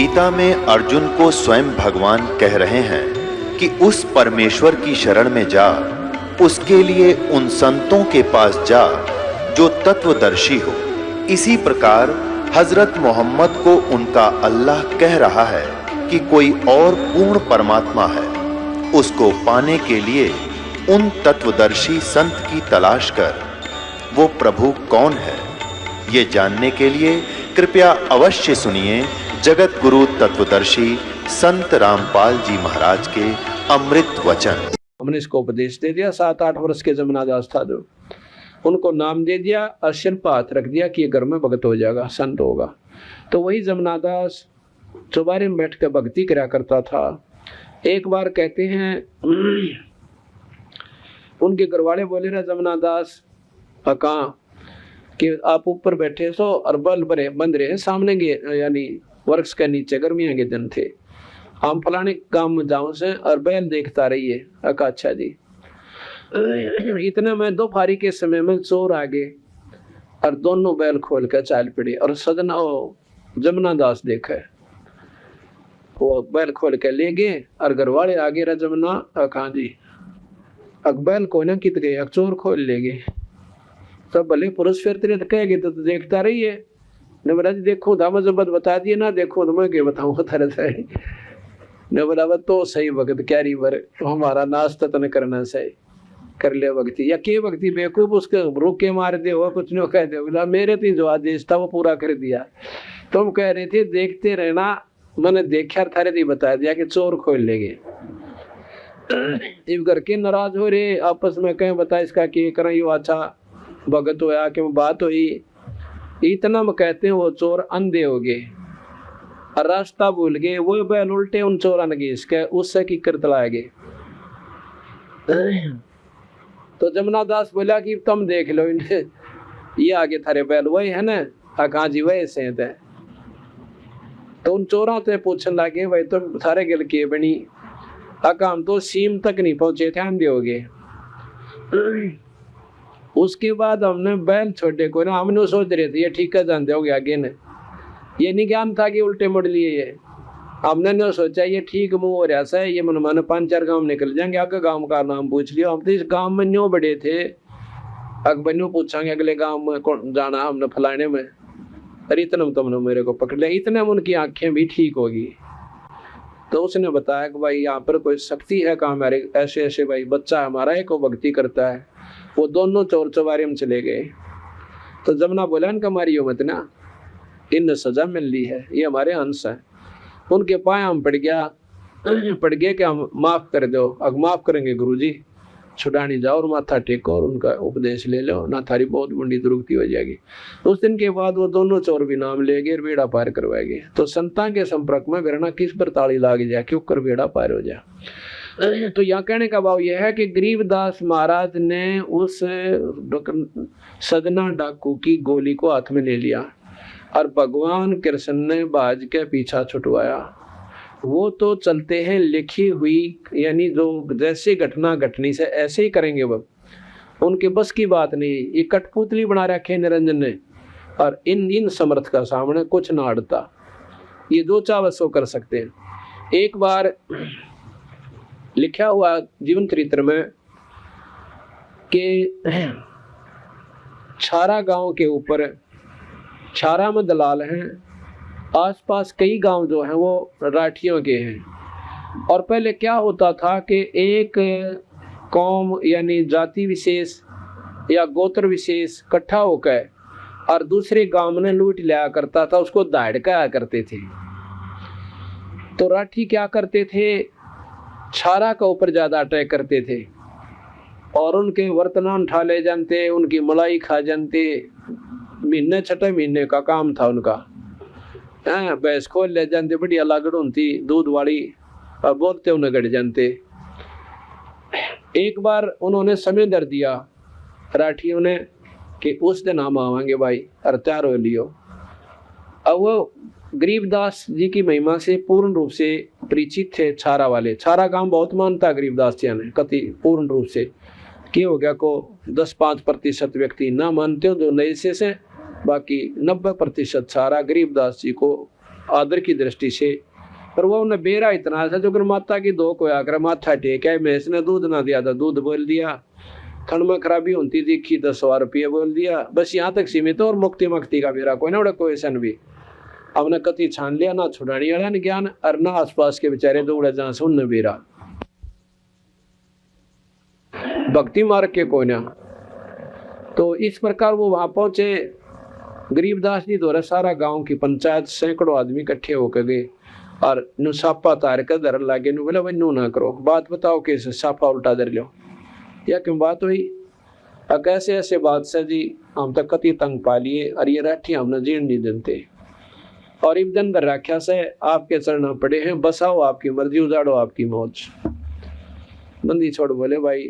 गीता में अर्जुन को स्वयं भगवान कह रहे हैं कि उस परमेश्वर की शरण में जा, उसके लिए उन संतों के पास जा जो तत्वदर्शी हो। इसी प्रकार हजरत मोहम्मद को उनका अल्लाह कह रहा है कि कोई और पूर्ण परमात्मा है, उसको पाने के लिए उन तत्वदर्शी संत की तलाश कर। वो प्रभु कौन है, ये जानने के लिए कृपया अवश्य सुनिए जगत गुरु तत्वदर्शी संत रामपाल जी महाराज के अमृत वचन। हमने इसको उपदेश दे दिया। 7-8 वर्ष के जमुना दास था जो, उनको नाम दे दिया और सिर पर हाथ रख दिया कि ये घर में भगत हो जाएगा, संत होगा। तो वही जमुना दास चौबारे में बैठ कर भक्ति करा करता था। एक बार कहते हैं उनके घरवाले बोले रहे जमुना दास कहाँ कि आप ऊपर बैठे सो और बल भरे बंद रहे सामने के यानी वृक्ष के नीचे, गर्मियों के दिन थे, हम फलाने गांव में जाऊं से और बैल देखता रहिए। अच्छा जी। इतने में दोपहरी के समय में चोर आ गए और दोनों बैल खोल कर चाल पड़े और सजना जमुना दास देखे, वो बैल खोल के ले गए और घर वाले आगे रहा जमुना कहाँ जी बैल को ना कित गए, चोर खोल ले गए। तब भले पुरुष फिरते रहे कह गए तो देखता रहिए। ने बोला जी देखो दामा जबत बता दिए ना, देखो तो मैं क्या बताऊँ तरह से। ने बोला तो सही वक्त क्या रही बर हमारा नाश्ता तो न करना सही कर ले भक्ति या के भक्ति बेवकूफ उसके रोके मार दे हो कुछ नहीं कह दे। बोला मेरे तो जो आदेश था वो पूरा कर दिया। तुम कह रहे थे देखते रहना, मैंने देखा थारे थी बता दिया कि चोर खोल लेंगे। इस घर के नाराज हो रहे आपस में कहें बता इसका कि करें यो अच्छा भगत होया कि बात हुई। इतना में कहते हैं वो चोर अंधे हो गए और रास्ता भूल गए, वो बैल उल्टे उन चोरा ने इसके उससे की कर तलाए गए। तो जमुना दास बोला कि तुम देख लो इन्हें, ये आगे थारे बैल वही है ना, हाँ जी वही से थे। तो उन चोरों से पूछने लगे भाई तुम थारे गिल किए बनी, हम तो सीम तक नहीं पहुंचे थे, अंधे हो गए। उसके बाद हमने बैल छोटे को ना, हमने सोच रहे थे ये ठीक है जानते हो गया आगे ने, ये नहीं ज्ञान था कि उल्टे मुड़ लिए ये। हमने नहीं सोचा ये ठीक मुंह हो रहा है, ये मन माने 5-4 गांव निकल जाएंगे, आगे गांव का नाम पूछ लिया। हम तो इस गांव में न्यों बड़े थे, अकबर न्यों पूछांगे अगले गांव में कौन जाना हमने फलाने में, अरे इतना तुमने मेरे को पकड़ लिया। इतने में उनकी आंखें भी ठीक होगी। तो उसने बताया कि भाई यहाँ पर कोई शक्ति है कहाँ, हमारे ऐसे ऐसे भाई बच्चा हमारा एक वो भक्ति करता है। वो दोनों चोर चौबारे में चले गए। तो जमुना बोला इनका हमारी मत ना, इन सजा मिल ली है, ये हमारे अंश है। उनके पाए हम पड़ गए कि हम माफ कर दो। अब माफ करेंगे गुरुजी, छुड़ानी जाओ और माथा टेको और उनका उपदेश ले लो ना, थारी बहुत बड़ी दुर्गति हो जाएगी। उस दिन के बाद वो दोनों चोर भी नाम ले गए, बेड़ा पार करवाएंगे। तो संतान के संपर्क में बिरना किस पर ताली लाग जाए क्यों कर बेड़ा पार हो जाए। तो यहाँ कहने का भाव यह है कि गरीबदास महाराज ने उस सदना डाकू की गोली को हाथ में ले लिया और भगवान कृष्ण ने बाज के पीछा छुटवाया। वो तो चलते हैं लिखी हुई, यानी जो जैसे घटना घटनी से ऐसे ही करेंगे, वो उनके बस की बात नहीं। ये कठपुतली बना रखे निरंजन ने, और इन समर्थ का सामने कुछ ना अड़ता। ये जो चाह सो कर सकते हैं। एक बार लिखा हुआ जीवन चरित्र में कि छारा गांव के ऊपर, छारा में दलाल हैं, आसपास कई गांव जो हैं वो राठियों के हैं। और पहले क्या होता था कि एक कौम यानी जाति विशेष या गोत्र विशेष इकट्ठा होकर और दूसरे गांव में लूट लिया करता था, उसको दाड़का करते थे। तो राठी क्या करते थे, छारा के ऊपर ज्यादा अटैक करते थे और उनके वर्तमान उठा ले जानते, उनकी मलाई खा जानते। महीने 6 महीने का काम था उनका। भैंस खोल ले जानते, बढ़िया लागड़ होती दूध वाली, और बोलते उन्हें गड़ जानते। एक बार उन्होंने समय दर दिया राठियों ने कि उस दिन हम आवांगे भाई, और तैयार हो लियो। अब वो गरीबदास जी की महिमा से पूर्ण रूप से परिचित थे छारा वाले। छारा गांव बहुत मानता गरीबदास जी ने, कति पूर्ण रूप से। क्या हो गया को 10-5% व्यक्ति ना मानते हो जो नए से, बाकी 90% छारा गरीबदास जी को आदर की दृष्टि से। पर वो उन्हें बेरा इतना था जो माता की दो को आकर माथा टेका, भैंस ने दूध ना दिया था दूध बोल दिया, खंड में खराबी होती दिखी तो 100 रुपये बोल दिया, बस यहाँ तक सीमित। और मुक्ति मक्ति का बेरा कोई ना उड़ा कोई सन भी हमने कति छान लिया ना छुड़ानी वाला न ज्ञान, और ना आसपास के बेचारे दौड़े जहाँ से उनने बेरा भक्ति मार्ग के कोई ना। तो इस प्रकार वो वहां पहुंचे। गरीबदास जी द्वारा सारा गांव की पंचायत सैकड़ों आदमी इकट्ठे होकर गए और नु सापा तार कर धर लागे, नु बोला भाई नु ना करो, बात बताओ कैसे सापा उल्टा धर लो, या क्यों बात हुई। कैसे ऐसे बादशाह जी हम तक कति तंग पा लिए और ये राठी हमने जीण नहीं देते, और इब्दन दर राख्या से आपके चरण पड़े हैं, बसाओ आपकी मर्जी, उजाड़ो आपकी मौज। बंदी छोड़ बोले भाई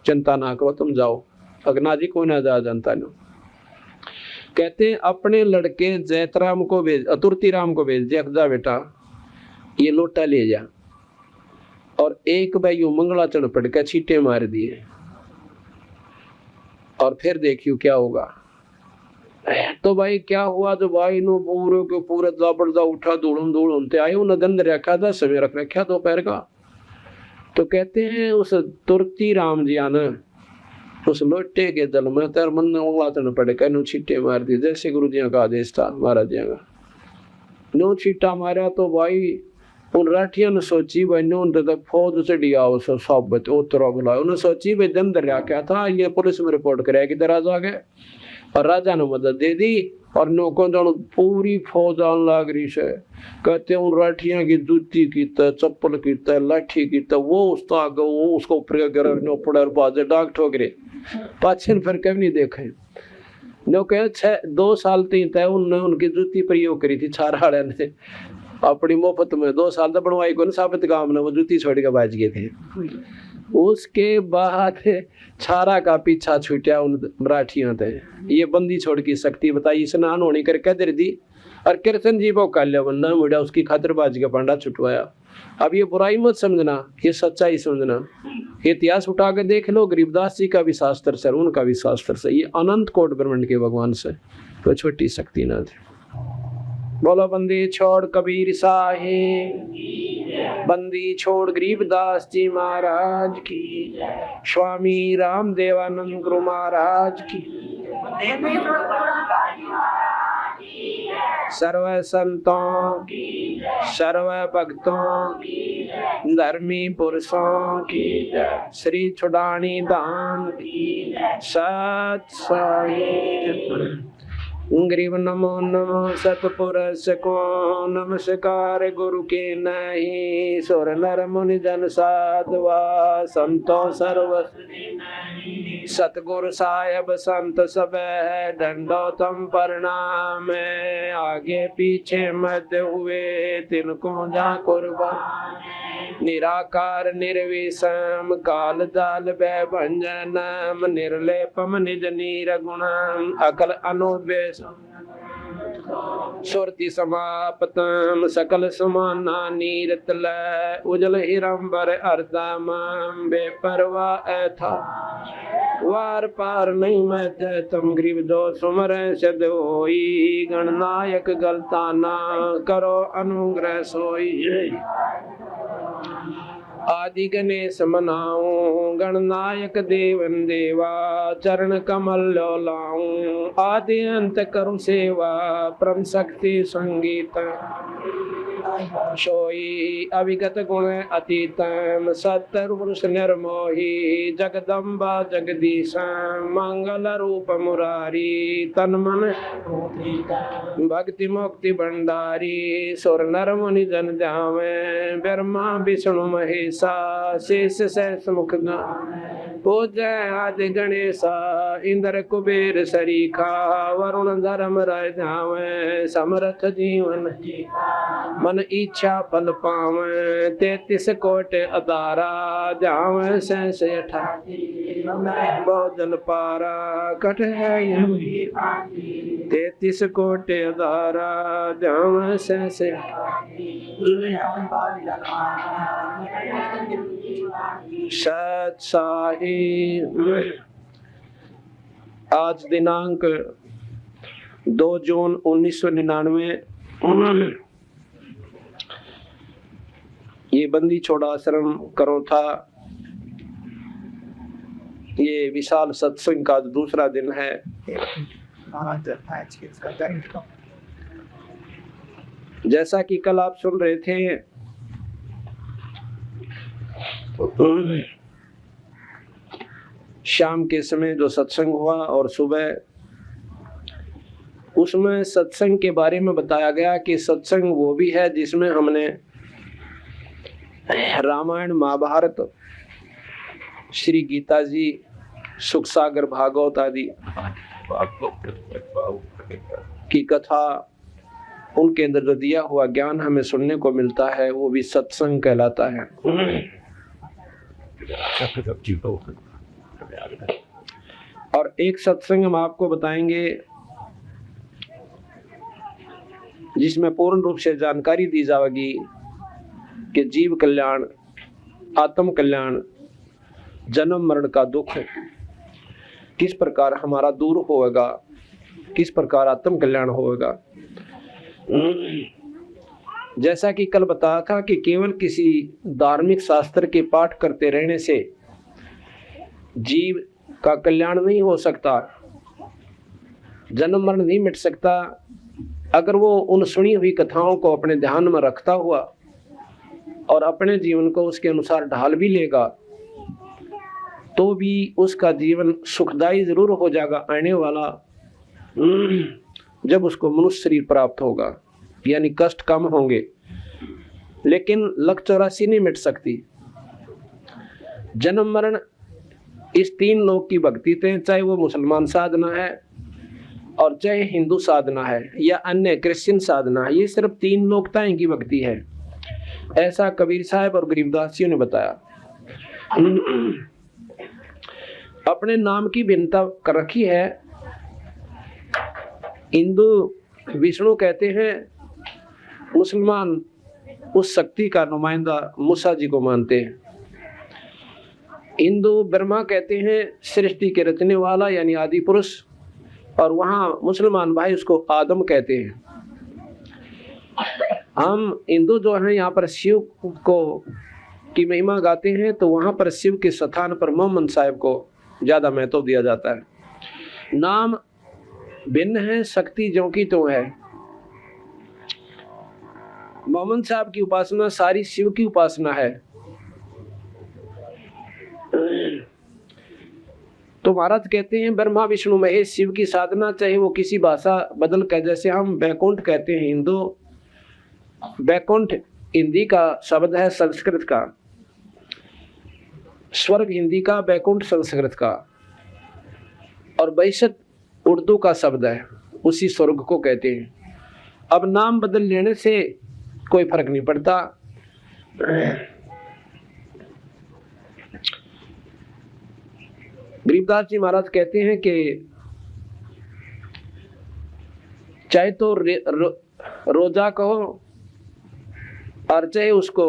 चिंता ना करो, तुम जाओ। अगना जी को ना जा जनता ने कहते अपने लड़के जैतराम को भेज, अतुर्ती राम को भेज दिया, जा बेटा ये लोटा ले जा, और एक भाई यू मंगला चढ़ पड़ के छींटे मार दिए, और फिर देखियो क्या होगा। तो भाई क्या हुआ, तो भाई नो पूरे के पूरे जाबड़दा उठा, धूड़म धूड़ते आए, उन्हें गंद रखा था, समय रख रखा दोपहर का। तो कहते हैं उस तुर्ती राम जी आना उस लोटे के दल में तेर मन ने उंगला चढ़ पड़े कहनु छींटे मार दिए, जैसे गुरु जी का आदेश था महाराज जी का। नो छींटा मारा तो भाई उन राठिया ने सोची भाई नो तक फौज चढ़ी आओ सब बच उतरा बुलाओ, उन्हें सोची भाई दम दरिया क्या था, ये पुलिस में रिपोर्ट कराएगी दराज आ गए, और राजा ने मदद दे दी। और नौकों जानो पूरी फौज आने लग रही से, कहते उन राठिया की जूती की चप्पल की लाठी की, वो उसका वो उसको गिर पड़े बाजे डाक ठोकरे पाछे फिर कभी नहीं देखे। नो कहे 2 साल तीन तय उनने उनकी जूती प्रयोग करी थी, छारा ने अपनी मुफ्त में 2 साल तक बनवाई को साबित काम ने वो जूती छोड़ के बाज गए थे। उसके बाद छारा का पीछा छूटा उन मराठियों थे, ये बंदी छोड़ की शक्ति बताई, स्नान होने करके दे दी, और कृष्ण जी को काल्या बंदा मुड़ा उसकी खातरबाजी का पांडा छुटवाया। अब ये बुराई मत समझना, ये सच्चाई समझना, इतिहास उठा के देख लो, गरीबदास जी का भी शास्त्र से, उनका भी शास्त्र से, ये अनंत कोट ब्रह्मांड के भगवान से कोई छोटी शक्ति ना थी। बोलो बंदी छोड़ कबीर साहे, बंदी छोड़ गरीबदास जी महाराज की, स्वामी राम देवानंद गुरु महाराज की, सर्व संतों की, सर्व भक्तों की, धर्मी पुरुषों की, श्री छुड़ानी दान की, सत साई। गरीब नमो नमो सतपुरुष को नमस्कार, गुरु के नहीं सुर नर मुनि जन साधवा, संतो सर्व सतगुरु साहेब संत सब दंडोतम प्रणाम, आगे पीछे मध्य हुए तिनको जा कुर्बान, निराकार निर्विषम काल जाल भंजनम, निर्लेपम निज नीर गुणम, अकल अनुद्वेश सुरति समापतम, सकल समाना नीरतल, उजल हिरंबर अर्धम, बेपरवा था वार पार नहीं मैं तम, गरीब दो सुमर सद होई, गणनायक गलता ना करो अनुग्रह सोई, आदि गणेश मनाऊं गणनायक देवन देवा, चरण कमल लो लाऊं, आदि अंत करूं सेवा, परम शक्ति संगीत सोई, अविगत गुण अतीतम, सत्तर पुरुष निर्मोही, जगदम्बा जगदीश, मंगल रूप मुरारी, तन मन भक्ति मुक्ति भंडारी, सुर नर मुनि जन जावे, ब्रह्मा विष्णु महेशा, शेष सहस मुख पूजय आदि गणेशा, इंद्र कुबेर सरीखा, वरुण धर्म राय जावे, समर्थ जीवन मन इच्छा फल पावे, 33 कोट अदारा जावे, सहस 88 बहुजल पारा कट है 33 कोट अदारा जावे, सहस सत साही। आज दिनांक 2 जून 1999 ये बंदी छोड़ा आश्रम करो था, ये विशाल सत्संग का दूसरा दिन है। जैसा कि कल आप सुन रहे थे, शाम के समय जो सत्संग हुआ और सुबह, उसमें सत्संग के बारे में बताया गया कि सत्संग वो भी है जिसमें हमने रामायण, महाभारत, श्री गीता जी, सुख सागर, भागवत आदि की कथा, उनके अंदर जो दिया हुआ ज्ञान हमें सुनने को मिलता है, वो भी सत्संग कहलाता है। और एक सत्संग हम आपको बताएंगे जिसमें पूर्ण रूप से जानकारी दी जाएगी कि जीव कल्याण, आत्म कल्याण, जन्म मरण का दुख किस प्रकार हमारा दूर होगा, किस प्रकार आत्म कल्याण होगा। जैसा कि कल बताया था कि केवल किसी धार्मिक शास्त्र के पाठ करते रहने से जीव का कल्याण नहीं हो सकता, जन्म मरण नहीं मिट सकता। अगर वो उन सुनी हुई कथाओं को अपने ध्यान में रखता हुआ और अपने जीवन को उसके अनुसार ढाल भी लेगा, तो भी उसका जीवन सुखदायी जरूर हो जाएगा आने वाला, जब उसको मनुष्य शरीर प्राप्त होगा, यानी कष्ट कम होंगे। लेकिन लक 84 नहीं मिट सकती। जन्म मरण इस 3 लोक की भक्ति थे, चाहे वो मुसलमान साधना है और चाहे हिंदू साधना है या अन्य क्रिश्चियन साधना है, ये सिर्फ 3 लोकताएं की भक्ति है। ऐसा कबीर साहब और गरीबदास जी ने बताया। अपने नाम की भिन्नता कर रखी है। हिंदू विष्णु कहते हैं, मुसलमान उस शक्ति का नुमाइंदा मूसा जी को मानते हैं। हिंदू ब्रह्मा कहते हैं, सृष्टि के रचने वाला यानी आदि पुरुष, और वहाँ मुसलमान भाई उसको आदम कहते हैं। हम हिंदू जो हैं यहाँ पर शिव को की महिमा गाते हैं, तो वहाँ पर शिव के स्थान पर मोहम्मद साहब को ज्यादा महत्व दिया जाता है। नाम भिन्न है, शक्ति ज्यों की त्यों है। मोहम्मद साहब की उपासना सारी शिव की उपासना है। तो महाराज कहते हैं, ब्रह्मा विष्णु महेश शिव की साधना, चाहे वो किसी भाषा बदल कर, जैसे हम बैकुंठ कहते हैं हिंदू, बैकुंठ हिंदी का शब्द है, संस्कृत का। स्वर्ग हिंदी का, बैकुंठ संस्कृत का, और बैसत उर्दू का शब्द है, उसी स्वर्ग को कहते हैं। अब नाम बदल लेने से कोई फर्क नहीं पड़ता। गरीबदास जी महाराज कहते हैं कि चाहे तो रोजा कहो और चाहे उसको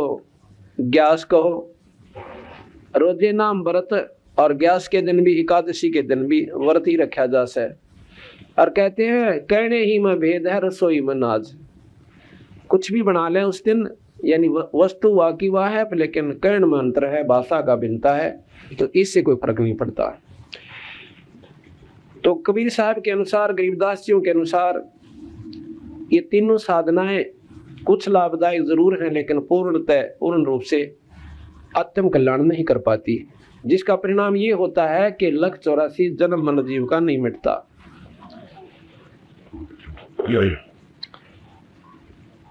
ग्यास कहो। रोजे नाम व्रत और ग्यास के दिन भी, एकादशी के दिन भी व्रत ही रखा जा से। और कहते हैं, कहने ही में भेद है, रसोई में नाज। कुछ भी बना लें उस दिन, यानी वस्तु वाह की वाह है, लेकिन कर्ण में अंतर है, भाषा का भिन्नता है, तो इससे कोई फर्क नहीं पड़ता। तो कबीर साहब के अनुसार, गरीबदास जी के अनुसार, ये तीनों साधनाएं कुछ लाभदायक जरूर हैं, लेकिन पूर्ण रूप से आत्म कल्याण नहीं कर पाती, जिसका परिणाम ये होता है कि लख 84 जन्म मन जीव का नहीं मिटता।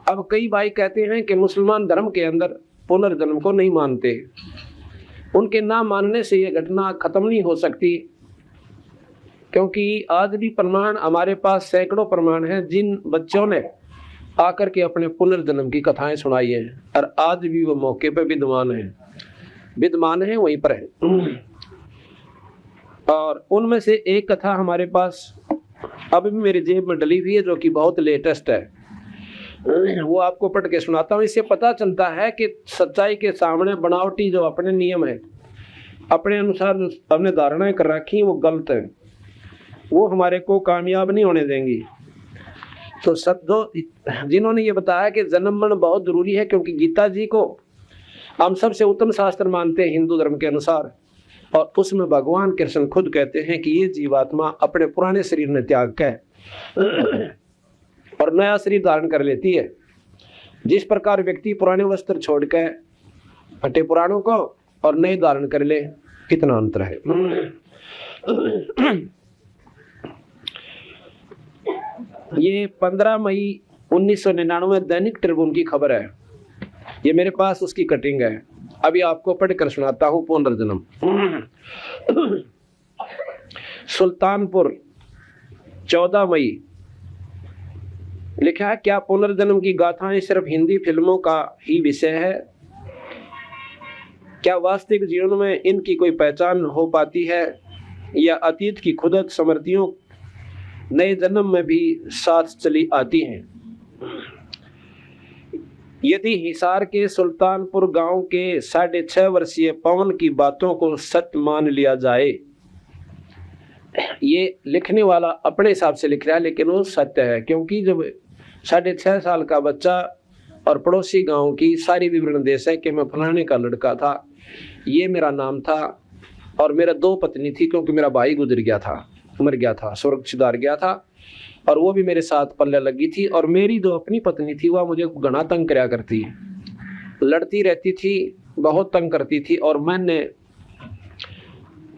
अब कई भाई कहते हैं कि मुसलमान धर्म के अंदर पुनर्जन्म को नहीं मानते। उनके ना मानने से ये घटना खत्म नहीं हो सकती, क्योंकि आज भी प्रमाण हमारे पास सैकड़ों प्रमाण हैं, जिन बच्चों ने आकर के अपने पुनर्जन्म की कथाएं सुनाई हैं, और आज भी वो मौके पर विद्वान हैं वहीं पर है। और उनमें से एक कथा हमारे पास अभी भी मेरी जेब में डली हुई है, जो कि बहुत लेटेस्ट है। वो आपको पढ़ के सुनाता हूँ। इससे पता चलता है कि सच्चाई के सामने बनावटी जो अपने नियम है, अपने अनुसार हमने धारणाएं कर रखी, वो गलत है, वो हमारे को कामयाब नहीं होने देंगी। तो जिन्होंने ये बताया कि जन्म मरण बहुत जरूरी है, क्योंकि गीता जी को हम सबसे उत्तम शास्त्र मानते हैं हिंदू धर्म के अनुसार, और उसमें भगवान कृष्ण खुद कहते हैं कि ये जीवात्मा अपने पुराने शरीर ने त्याग कर और नया शरीर धारण कर लेती है। जिस प्रकार व्यक्ति पुराने वस्त्र छोड़ के हटे पुराणों को और नए धारण कर ले, कितना अंतर है। ये 15 मई 1999 दैनिक ट्रिब्यून की खबर है। ये मेरे पास उसकी कटिंग है, अभी आपको पढ़कर सुनाता हूँ। पुनर्जन्म सुल्तानपुर 14 मई लिखा है, क्या पुनर्जन्म की गाथाएं सिर्फ हिंदी फिल्मों का ही विषय है? क्या वास्तविक जीवन में इनकी कोई पहचान हो पाती है, या अतीत की खुदत स्मृतियों नए जन्म में भी साथ चली आती हैं? यदि हिसार के सुल्तानपुर गांव के 6.5 वर्षीय पवन की बातों को सत्य मान लिया जाए, ये लिखने वाला अपने हिसाब से लिख रहा है लेकिन वो सत्य है, क्योंकि जब 6.5 साल का बच्चा और पड़ोसी गांव की सारी विवरण दे सके कि मैं फलाने का लड़का था, ये मेरा नाम था और मेरा 2 पत्नी थी, क्योंकि मेरा भाई गुजर गया था, मर गया था, स्वर्ग सिधार गया था, और वो भी मेरे साथ पल्ले लगी थी, और मेरी जो अपनी पत्नी थी वह मुझे घना तंग कराया करती, लड़ती रहती थी, बहुत तंग करती थी, और मैंने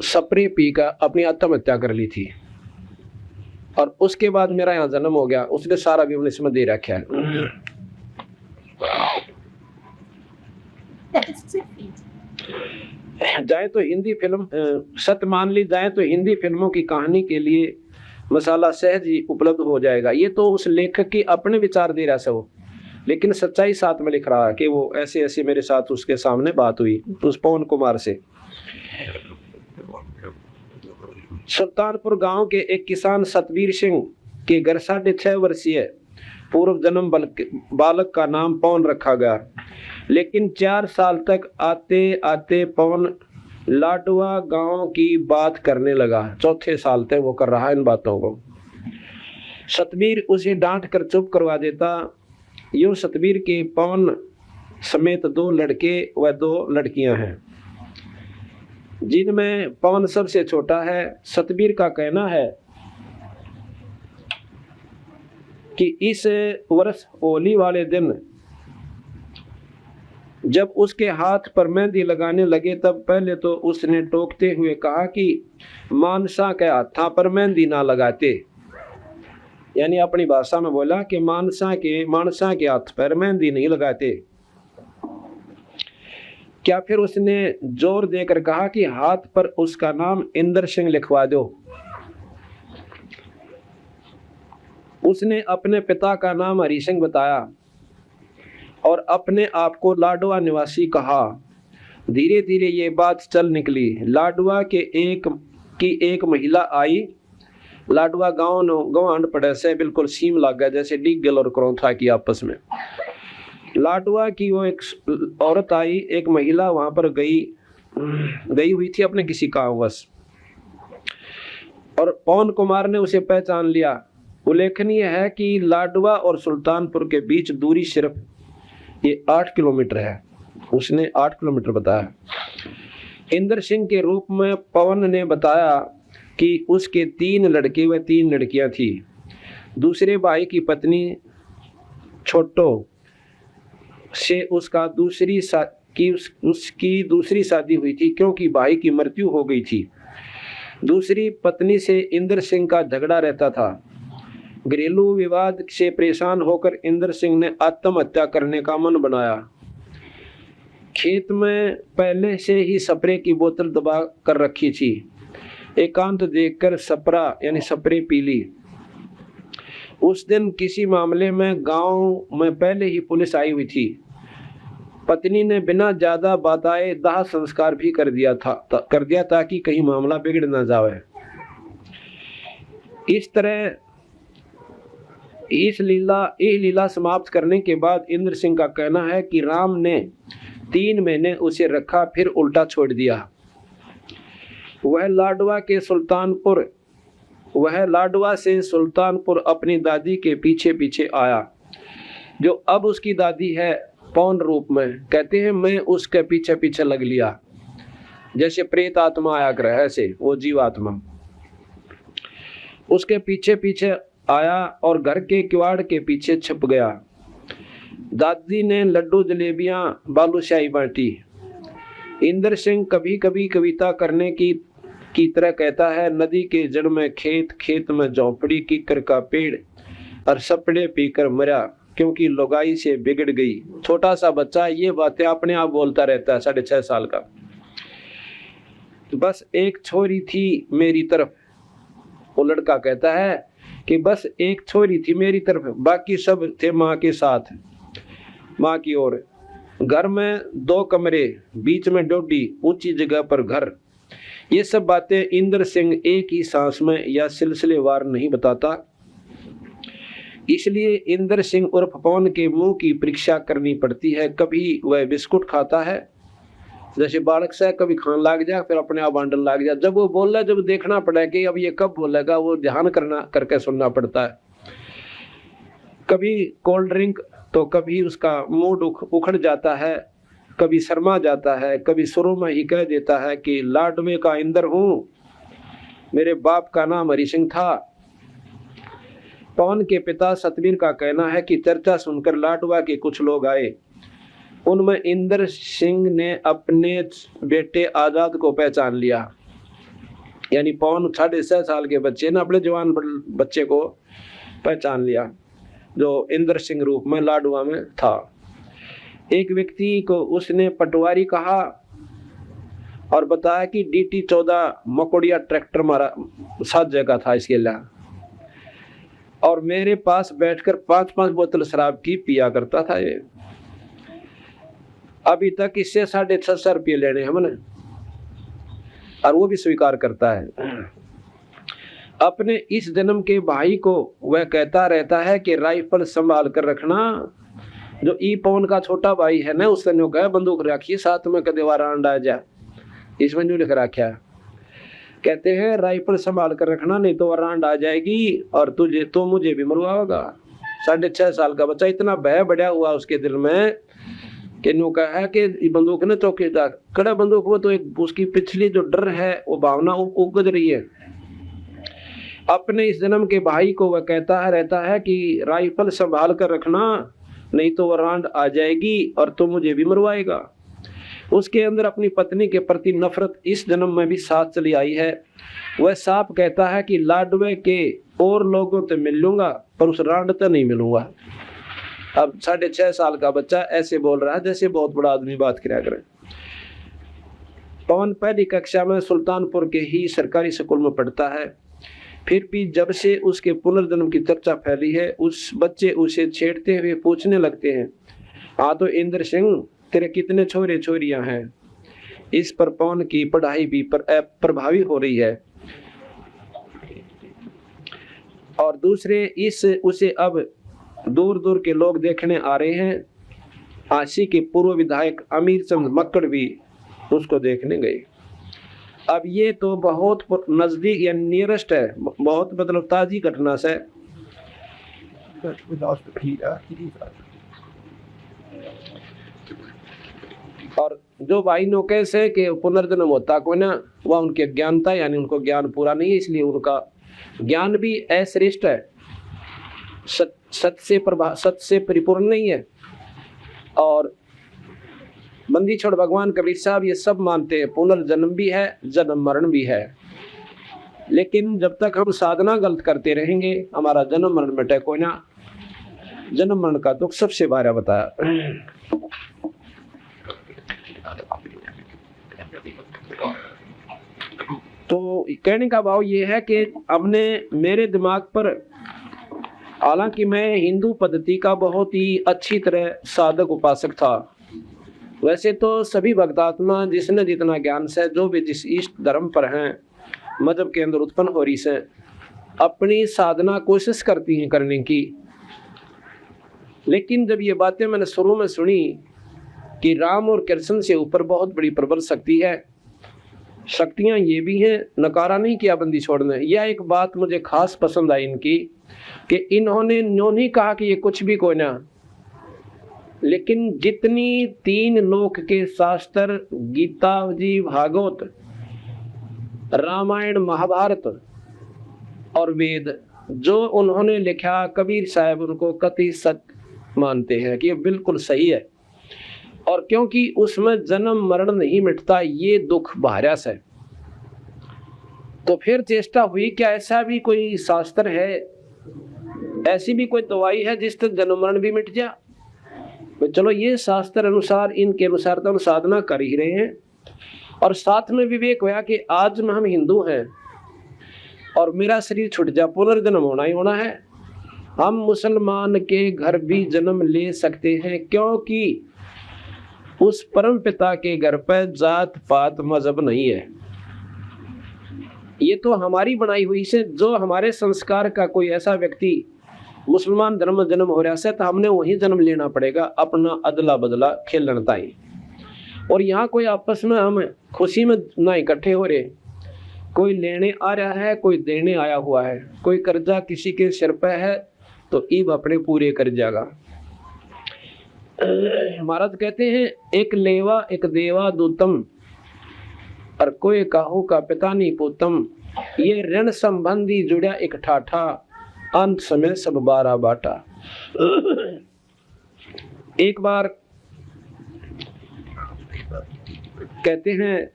स्प्रे पी कर अपनी आत्महत्या कर ली थी, और उसके बाद मेरा यहाँ जन्म हो गया। उसने सारा विवरण इसमें दे रखा है। जाए तो हिंदी फिल्म सत्य मान ली जाए तो हिंदी फिल्मों की कहानी के लिए मसाला सहज ही उपलब्ध हो जाएगा। ये तो उस लेखक की अपने विचार दे रहा है वो, लेकिन सच्चाई साथ में लिख रहा है कि वो ऐसे ऐसे मेरे साथ उसके सामने बात हुई उस पवन कुमार से। सुल्तानपुर गांव के एक किसान सतवीर सिंह के घर 6.5 वर्षीय पूर्व जन्म बालक का नाम पवन रखा गया, लेकिन 4 साल तक आते आते पवन लाडवा गांव की बात करने लगा। 4थे साल तक वो कर रहा है इन बातों को। सतवीर उसे डांट कर चुप करवा देता। यूं सतवीर के पवन समेत 2 लड़के व 2 लड़कियां हैं, जिनमें पवन सबसे छोटा है। सतवीर का कहना है कि इस वर्ष होली वाले दिन जब उसके हाथ पर मेहंदी लगाने लगे, तब पहले तो उसने टोकते हुए कहा कि मानसा के हाथा पर मेहंदी ना लगाते, यानी अपनी भाषा में बोला कि मानसा के हाथ पर मेहंदी नहीं लगाते। क्या फिर उसने जोर देकर कहा कि हाथ पर उसका नाम इंद्र सिंह लिखवा दो। उसने अपने पिता का नाम हरि सिंह बताया और अपने आप को लाडवा निवासी कहा। धीरे धीरे ये बात चल निकली। लाडवा के एक महिला आई। लाडवा गांव पड़े से बिल्कुल सीम लग गया, जैसे डिगल और करौथा की आपस में। लाडवा की वो एक औरत आई, एक महिला वहां पर गई हुई थी अपने किसी कामवश, और पवन कुमार ने उसे पहचान लिया। उल्लेखनीय है कि लाडवा और सुल्तानपुर के बीच दूरी सिर्फ ये 8 किलोमीटर है। उसने 8 किलोमीटर बताया। इंद्र सिंह के रूप में पवन ने बताया कि उसके 3 लड़के व 3 लड़कियां थी। दूसरे भाई की पत्नी छोटो से उसकी दूसरी शादी हुई थी, क्योंकि भाई की मृत्यु हो गई थी। दूसरी पत्नी से इंद्र सिंह का झगड़ा रहता था। घरेलू विवाद से परेशान होकर इंद्र सिंह ने आत्महत्या करने का मन बनाया। खेत में पहले से ही स्प्रे की बोतल दबा कर रखी थी। एकांत देखकर स्प्रे पी ली। उस दिन किसी मामले में गांव में पहले ही पुलिस आई हुई थी। पत्नी ने बिना ज्यादा बताए दाह संस्कार भी कर दिया ताकि कहीं मामला बिगड़ न जाए। इस तरह इस लीला समाप्त करने के बाद इंद्र सिंह का कहना है कि राम ने 3 महीने उसे रखा, फिर उल्टा छोड़ दिया। वह लाडवा से सुल्तानपुर अपनी दादी के पीछे पीछे आया, जो अब उसकी दादी है, पौन रूप में। कहते हैं मैं उसके पीछे पीछे लग लिया, जैसे प्रेत आत्मा आया करे ऐसे वो जीवात्मा उसके पीछे पीछे आया और घर के किवाड़ के पीछे छिप गया। दादी ने लड्डू जलेबियां बालूशाही बांटी। इंद्र सिंह कभी कभी कविता करने की तरह कहता है, नदी के जड़ में खेत, खेत में झोंपड़ी, कीकर का पेड़ और सपड़े पीकर मरा क्योंकि लोगाई से बिगड़ गई। छोटा सा बच्चा ये बातें अपने आप बोलता रहता है, 6.5 साल का। बस एक छोरी थी मेरी तरफ, वो लड़का कहता है कि बस एक छोरी थी मेरी तरफ, बाकी सब थे माँ के साथ, माँ की ओर। घर में 2 कमरे, बीच में डोडी, ऊंची जगह पर घर। ये सब बातें इंद्र सिंह एक ही सांस में या सिलसिलेवार नहीं बताता, इसलिए इंद्र सिंह उर्फ पवन के मुंह की परीक्षा करनी पड़ती है। कभी वह बिस्कुट खाता है जैसे बालक से, कभी खान लाग जाए, फिर अपने आप बांटने लाग जाए। जब वो बोल रहा है, जब देखना पड़ा कि अब ये कब बोलेगा, वो ध्यान करके सुनना पड़ता है। कभी कोल्ड ड्रिंक तो कभी उसका मूड उखड़ जाता है, कभी शर्मा जाता है, कभी शुरू में ही कह देता है कि लाडवे का इंद्र हूँ, मेरे बाप का नाम हरि सिंह था। पवन के पिता सतवीर का कहना है कि चर्चा सुनकर लाडवा के कुछ लोग आए। उनमें इंद्र सिंह ने अपने बेटे आजाद को पहचान लिया। यानी पवन 6.5 साल के बच्चे ने अपने जवान बच्चे को पहचान लिया जो इंद्र सिंह रूप में लाडवा में था। एक व्यक्ति को उसने पटवारी कहा और बताया कि DT-14 मकोड़िया ट्रैक्टर मारा 7 जगह था इसके लिए, और मेरे पास बैठकर 5-5 बोतल शराब की पिया करता था। ये अभी तक इससे 650 रुपये लेने हमने, और वो भी स्वीकार करता है। अपने इस जन्म के भाई को वह कहता रहता है कि राइफल संभाल कर रखना। जो ई पवन का छोटा भाई है ना, उसने जो कहा बंदूक रखिए साथ में, कदे वारांड आ जा, इसमें जो लिख रखा है। कहते हैं राइफल संभाल कर रखना, नहीं तो वारांड आ जाएगी और तुझे तो मुझे भी मरवाओगा। 6.5 साल का बच्चा, इतना भय बढ़ा हुआ उसके दिल में कि न्यू कहा है कि बंदूक ने चौकीदार कड़ा बंदूक, वो तो एक उसकी पिछली जो डर है वो भावना उगद रही है। अपने इस जन्म के भाई को वह कहता रहता है कि राइफल संभाल कर रखना, नहीं तो वारांड आ जाएगी और तो मुझे भी मरवाएगा। उसके अंदर अपनी पत्नी के प्रति नफरत इस जन्म में भी साथ चली आई है। वह साफ कहता है कि लाडवे के और लोगों से मिल लूंगा पर उस रांड से नहीं मिलूंगा। अब 6.5 साल का बच्चा ऐसे बोल रहा है जैसे बहुत बड़ा आदमी बात किया करे। पवन पहली कक्षा में सुल्तानपुर के ही सरकारी स्कूल में पढ़ता है। फिर भी जब से उसके पुनर्जन्म की चर्चा फैली है, उस बच्चे उसे छेड़ते हुए पूछने लगते हैं, हाँ तो इंद्र सिंह तेरे कितने छोरे छोरियां हैं। इस पर पवन की पढ़ाई भी प्रभावी हो रही है। और दूसरे उसे अब दूर दूर के लोग देखने आ रहे हैं। आशी के पूर्व विधायक अमीर चंद मक्कड़ भी उसको देखने गए। अब ये तो बहुत नजदीक या नियरेस्ट है, बहुत मतलब ताजी घटना से। और जो भाई नौके से के पुनर्जन्म होता कोई ना, वह उनकी अज्ञानता यानी उनको ज्ञान पूरा नहीं है, इसलिए उनका ज्ञान भी अश्रेष्ठ है, सत्य से परिपूर्ण नहीं है। और बंदी छोड़ भगवान कबीर साहब ये सब मानते हैं, पुनर्जन्म भी है, जन्म मरण भी है। लेकिन जब तक हम साधना गलत करते रहेंगे हमारा जन्म मरण मिटे कोई ना। जन्म मरण का दुख सबसे बारा बताया। तो कहने का भाव ये है कि हमने मेरे दिमाग पर, हालांकि मैं हिंदू पद्धति का बहुत ही अच्छी तरह साधक उपासक था, वैसे तो सभी भक्तात्मा जिसने जितना ज्ञान से, जो भी जिस इष्ट धर्म पर हैं, मजहब के अंदर उत्पन्न हो रही से, अपनी साधना कोशिश करती हैं करने की। लेकिन जब ये बातें मैंने शुरू में सुनी कि राम और कृष्ण से ऊपर बहुत बड़ी प्रबल शक्ति है, शक्तियां ये भी हैं, नकारा नहीं किया बंदी छोड़ने। यह एक बात मुझे खास पसंद आई इनकी कि इन्होंने न्यों नहीं कहा कि ये कुछ भी कोई ना, लेकिन जितनी तीन लोक के शास्त्र, गीता जी, भागवत, रामायण, महाभारत और वेद जो उन्होंने लिखा, कबीर साहब उनको कति सत्य मानते हैं कि ये बिल्कुल सही है। और क्योंकि उसमें जन्म मरण नहीं मिटता, ये दुख भार्यास है, तो फिर चेष्टा हुई क्या ऐसा भी कोई शास्त्र है, ऐसी भी कोई दवाई है जिससे जन्म मरण भी मिट जाए। तो चलो ये शास्त्र अनुसार, इनके अनुसार तो हम साधना कर ही रहे हैं, और साथ में विवेक होया कि आज में हम हिंदू हैं और मेरा शरीर छूट जा, पुनर्जन्म होना ही होना है। हम मुसलमान के घर भी जन्म ले सकते हैं, क्योंकि उस परम पिता के घर पर जात पात मजहब नहीं है। ये तो हमारी बनाई हुई से, जो हमारे संस्कार का कोई ऐसा व्यक्ति मुसलमान धर्म में जन्म हो रहा है तो हमने वही जन्म लेना पड़ेगा, अपना अदला बदला खेलन ताई। और यहाँ कोई आपस में हम खुशी में ना इकट्ठे हो रहे, कोई लेने आ रहा है, कोई देने आया हुआ है, कोई कर्जा किसी के सिर पे है तो ईब अपने पूरे कर जाएगा। महाराज कहते हैं एक लेवा एक देवा दूतम, और कोई काहू का पिता नहीं पोतम, ये ऋण संबंधी जुड़ा एक ठाठा, अंत समय सब बारा बाटा। एक बार कहते हैं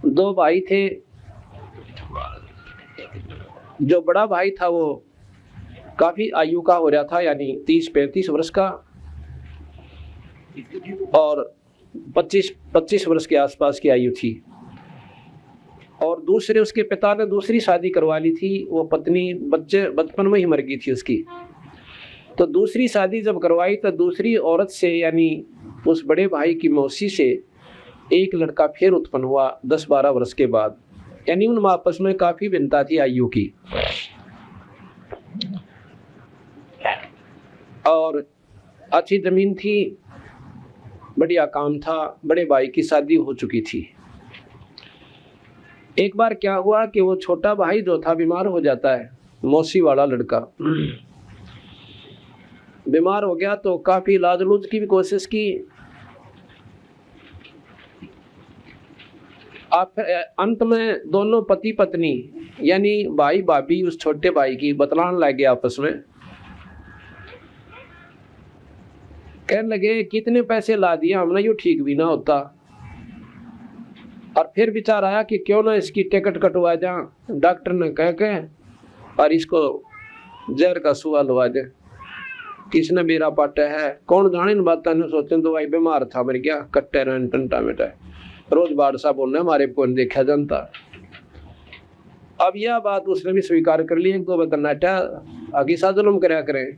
दो भाई थे, जो बड़ा भाई था वो काफी आयु का हो रहा था, यानी 30-35 वर्ष का, और 25 वर्ष के आसपास की आयु थी। और दूसरे उसके पिता ने दूसरी शादी करवा ली थी, वो पत्नी बच्चे बचपन में ही मर गई थी उसकी। तो दूसरी शादी जब करवाई तो दूसरी औरत से, यानी उस बड़े भाई की मौसी से एक लड़का फिर उत्पन्न हुआ 10-12 वर्ष के बाद, यानी उन आपस में काफी भिन्नता थी आयु की। और अच्छी जमीन थी, बढ़िया काम था, बड़े भाई की शादी हो चुकी थी। एक बार क्या हुआ कि वो छोटा भाई जो था बीमार हो जाता है, मौसी वाला लड़का बीमार हो गया, तो काफी इलाज लूज की भी कोशिश की। आप अंत में दोनों पति पत्नी यानी भाई भाभी उस छोटे भाई की बतलाने लगे आपस में, कहने लगे कितने पैसे ला दिया हमने, यो ठीक भी ना होता। और फिर विचार आया कि क्यों ना इसकी टिकट कटवा जा, डॉक्टर ने कह के और इसको जहर का सुआ लवा दे। किसने बेरा पाटा है, कौन जाने इन बात ने, सोचे तो भाई बीमार था मर गया, कट्टे रहन टंटा मिटा, रोज बादशाह बोलने हमारे को देखा जनता। अब यह बात उसने भी स्वीकार कर ली, एक दो बार नाटा आगे सा जुल्म कराया करें,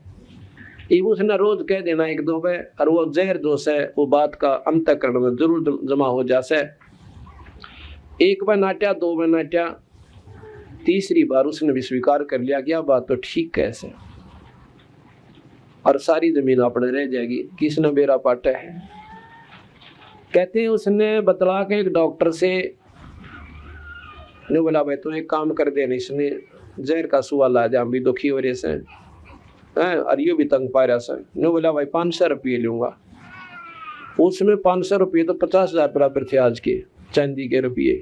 उसने रोज कह देना एक दो बार, और वो जहर दोष है वो बात का अंतःकरण में जरूर जमा हो जासे। एक बार नाट्या, दो बार नाट्या, तीसरी बार उसने भी स्वीकार कर लिया कि यह बात तो ठीक कैसे, और सारी जमीन अपने रह जाएगी, किसने बेरा पाटा है। कहते हैं उसने बतला के एक डॉक्टर से ने बोला भाई तो एक काम कर देना, इसने जहर का सुआ ला जा, भी दुखी हो रहे से और ये भी तंग पा रहा से। ने बोला भाई 500 रुपये लूंगा। उसमें 500 रुपये तो 50,000 बराबर थे आज के चांदी के रुपये।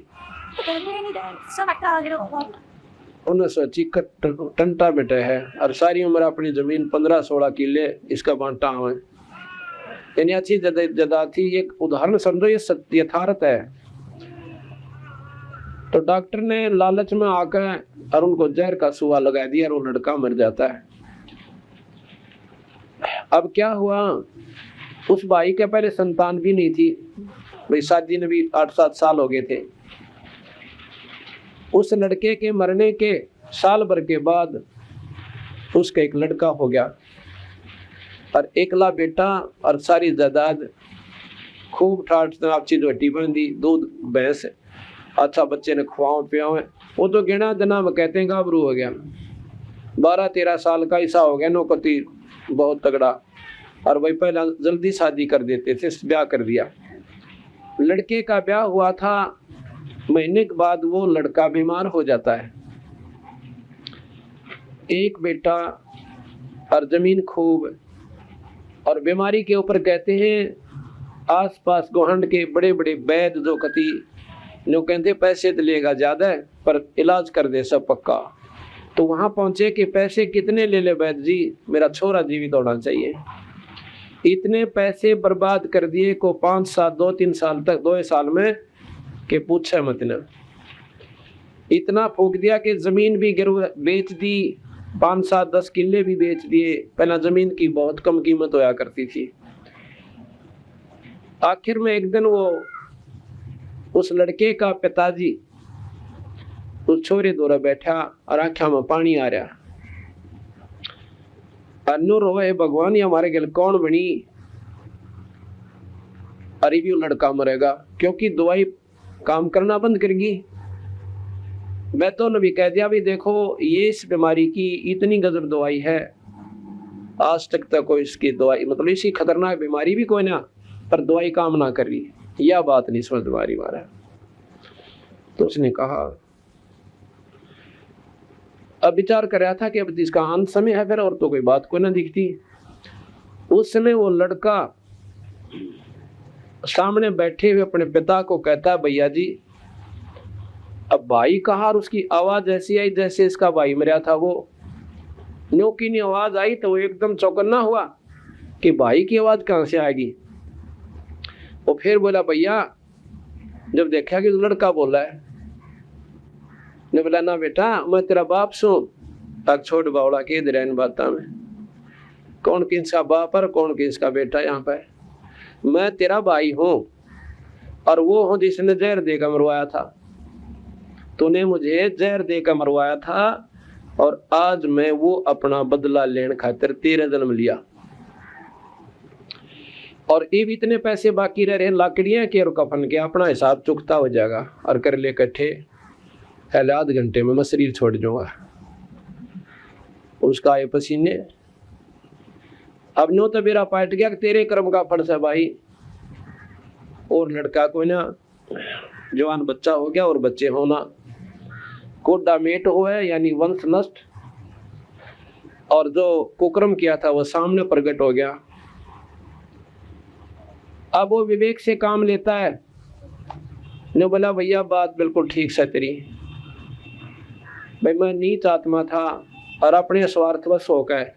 उन्हें सोची टंटा बेटा है और सारी उम्र अपनी जमीन 15-16 किले इसका बांटा हुआ, यानी अच्छी जदा थी। एक उदाहरण समझो, ये सत्य यथार्थ है। तो डॉक्टर ने लालच में आकर और उनको जहर का सुआ लगा दिया और वो लड़का मर जाता है। अब क्या हुआ, उस भाई के पहले संतान भी नहीं थी, भाई शादी ने भी 8-7 साल हो गए थे। उस लड़के के मरने के साल भर के बाद उसका एक लड़का हो गया और एकला बेटा और सारी जायदाद, खूब ठाट आपची रोटी बंदी, दूध भैंस, अच्छा बच्चे ने खुआओ पियाओ। वो तो गिना जना में कहते हैं गाभरू हो गया, 12-13 साल का ऐसा हो गया, नौकती बहुत तगड़ा। और वही पहला जल्दी शादी कर देते थे, ब्याह कर दिया। लड़के का ब्याह हुआ था, महीने के बाद वो लड़का बीमार हो जाता है। एक बेटा और जमीन खूब और बीमारी के ऊपर कहते हैं आसपास गोहंड के बड़े बड़े वैद्य जो कति जो कहते पैसे तो लेगा ज्यादा पर इलाज कर दे सब पक्का। तो वहां पहुंचे कि पैसे कितने ले ले वैद्य जी, मेरा छोरा जीवित होना चाहिए। इतने पैसे बर्बाद कर दिए को 5 साल 2-3 साल तक 2 साल में के पूछे मत न। इतना फूक दिया कि जमीन भी बेच दी, 5-7-10 किले भी बेच दिए। पहला जमीन की बहुत कम कीमत होया करती थी। आखिर में एक दिन वो उस लड़के का पिताजी उस छोरे द्वारा बैठा और आंखों में पानी आ रहा। अन्नू रोए भगवान ये हमारे गल कौन बनी, अरे भी लड़का मरेगा क्योंकि दवाई काम करना बंद करेगी। मैं तो नबी कह दिया भी देखो ये इस बीमारी की इतनी गजब दवाई है, आज तक कोई इसकी दवाई मतलब इसी खतरनाक बीमारी भी कोई ना पर दवाई काम ना कर रही, यह बात नहीं समझ बीमारी मारा। तो उसने कहा अब विचार कर रहा था कि अब इसका अंत समय है फिर और तो कोई बात को ना दिखती। उस समय वो लड़का सामने बैठे हुए अपने पिता को कहता है भैया जी, अब भाई कहा और उसकी आवाज ऐसी आई जैसे इसका भाई मरा था। वो न्योकी ने आवाज आई तो वो एकदम चौकन्ना हुआ कि भाई की आवाज कहां से आएगी। वो फिर बोला भैया, जब देखा कि लड़का बोला है ने बोला ना बेटा मैं तेरा बाप सू। तक छोड़ बावड़ा के दे इन बातों में कौन किसका बाप और कौन किसका बेटा, यहाँ पे मैं तेरा भाई हूं और वो हूं जिसने जहर देकर मरवाया था। तूने मुझे जहर देकर मरवाया था और आज मैं वो अपना बदला लेने खातिर तेरे जन्म लिया। और ये भी इतने पैसे बाकी रह रहे लाकड़ियां के और कफन के अपना हिसाब चुकता हो जाएगा और कर ले इकट्ठे पहले आध घंटे में मैं शरीर छोड़ जाऊंगा। उसका आए पसीने। अब नो तो मेरा पाट गया कि तेरे कर्म का फर्ज है भाई। और लड़का को ना जवान बच्चा हो गया और बच्चे होना कोडा मेट हो है यानी वंश नष्ट, और जो कुकर्म किया था वो सामने प्रकट हो गया। अब वो विवेक से काम लेता है। ने बोला भैया बात बिल्कुल ठीक से तेरी, भाई मैं नीच आत्मा था और अपने स्वार्थवश होकर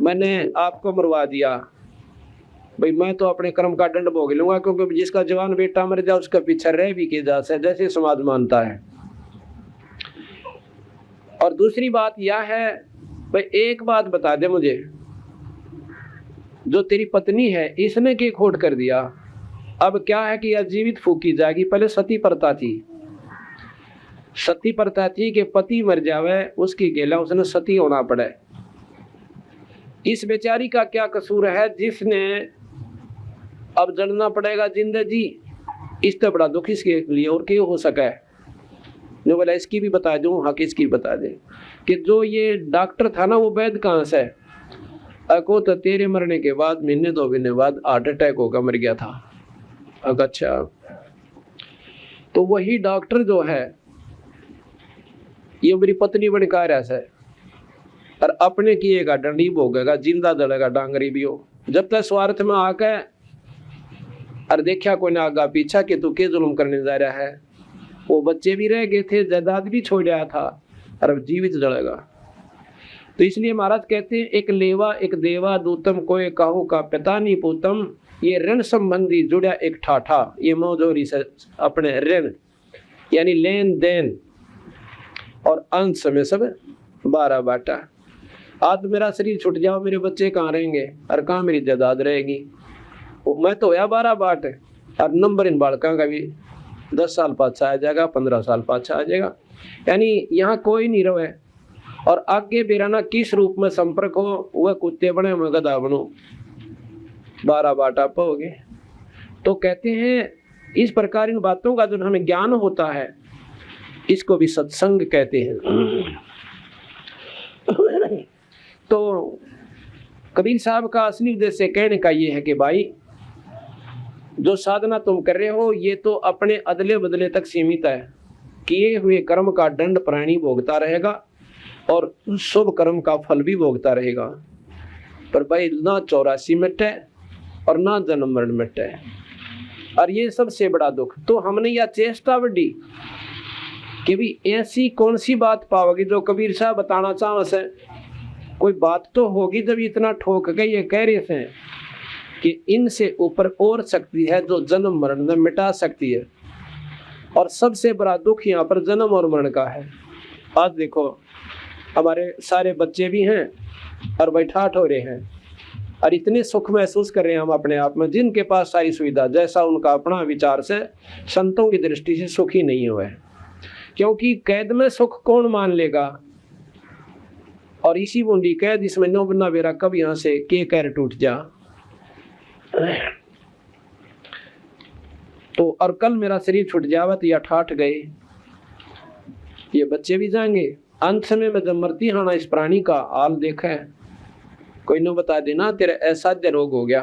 मैंने आपको मरवा दिया। भाई मैं तो अपने कर्म का दंड भोग लूंगा क्योंकि जिसका जवान बेटा मर जाए उसका पीछे रह भी किया जा सकता जैसे समाज मानता है। और दूसरी बात यह है भाई एक बात बता दे मुझे, जो तेरी पत्नी है इसने क्या खोट कर दिया। अब क्या है कि यह जीवित फूकी जाएगी। पहले सती प्रथा थी, सती प्रथा थी कि पति मर जावे उसकी गेला उसने सती होना पड़े। इस बेचारी का क्या कसूर है जिसने अब जलना पड़ेगा जिंदगी। इससे बड़ा दुख इसके लिए और क्यों हो सका है। जो बोला इसकी भी बता दूं, हाँ किसकी बता दे कि जो ये डॉक्टर था ना वो वैद्य कहाँ से है। को तो तेरे मरने के बाद महीने 2 महीने बाद हार्ट अटैक होकर मर गया था। अच्छा तो वही डॉक्टर जो है ये मेरी पत्नी बनकर ऐसा है और अपने किएगा डंडी भोगेगा, जिंदा जलेगा डांगरी भी हो। जब तक स्वार्थ में आकर और देखा कोई ना आगा पीछा कि तू के जुल्म करने जा रहा है। वो बच्चे भी रह गए थे, जायदाद भी छोड़ आया था और अब जीवित जलेगा। तो इसलिए महाराज कहते हैं एक लेवा एक देवा दूतम कोई काहू का पिता नहीं पूतम। ये ऋण संबंधी जुड़ा एक ठाठा, ये मौजूरी से अपने ऋण यानी लेन देन और अंश में सब 12 बाटा। आज मेरा शरीर छूट जाओ मेरे बच्चे कहाँ रहेंगे और कहाँ मेरी जायदाद रहेगी। मैं तो होया 12 बाट और नंबर इन बालकों का भी 10 साल पाछा आ जाएगा, 15 साल पाछा आ जाएगा। यानी यहाँ कोई नहीं रहे और आगे बेराना किस रूप में संपर्क हो वह कुत्ते बने मैं गधा बनो, 12 बाट आप हो गए। तो कहते हैं इस प्रकार इन बातों का जो हमें ज्ञान होता है इसको भी सत्संग कहते हैं। तो कबीर साहब का असली उद्देश्य कहने का ये है कि भाई जो साधना तुम कर रहे हो ये तो अपने अदले बदले तक सीमित है। किए हुए कर्म का दंड प्राणी भोगता रहेगा और शुभ कर्म का फल भी भोगता रहेगा। पर भाई ना 84 मिटे और ना जन्म मरण मिटे, और ये सबसे बड़ा दुख। तो हमने यह चेष्टा बढ़ी कि भी ऐसी कौन सी बात पाओगी जो कबीर साहब बताना चाहो से, कोई बात तो होगी जब इतना ठोक के ये कह रहे थे कि इनसे ऊपर और शक्ति है जो जन्म मरण में मिटा सकती है। और सबसे बड़ा दुख यहाँ पर जन्म और मरण का है। आज देखो हमारे सारे बच्चे भी हैं और बैठाठ हो रहे हैं और इतने सुख महसूस कर रहे हैं हम अपने आप में, जिनके पास सारी सुविधा, जैसा उनका अपना विचार से संतों की दृष्टि से सुखी नहीं हुआ है। क्योंकि कैद में सुख कौन मान लेगा, और इसी बूंदी कैद इसमें नो बना बेरा कब यहाँ से के कैर टूट जा। तो और कल मेरा शरीर छूट जावा तो या ठाठ गए, ये बच्चे भी जाएंगे। अंत समय में जब मरती हाना इस प्राणी का हाल देखा है, कोई न बता देना तेरा असाध्य रोग हो गया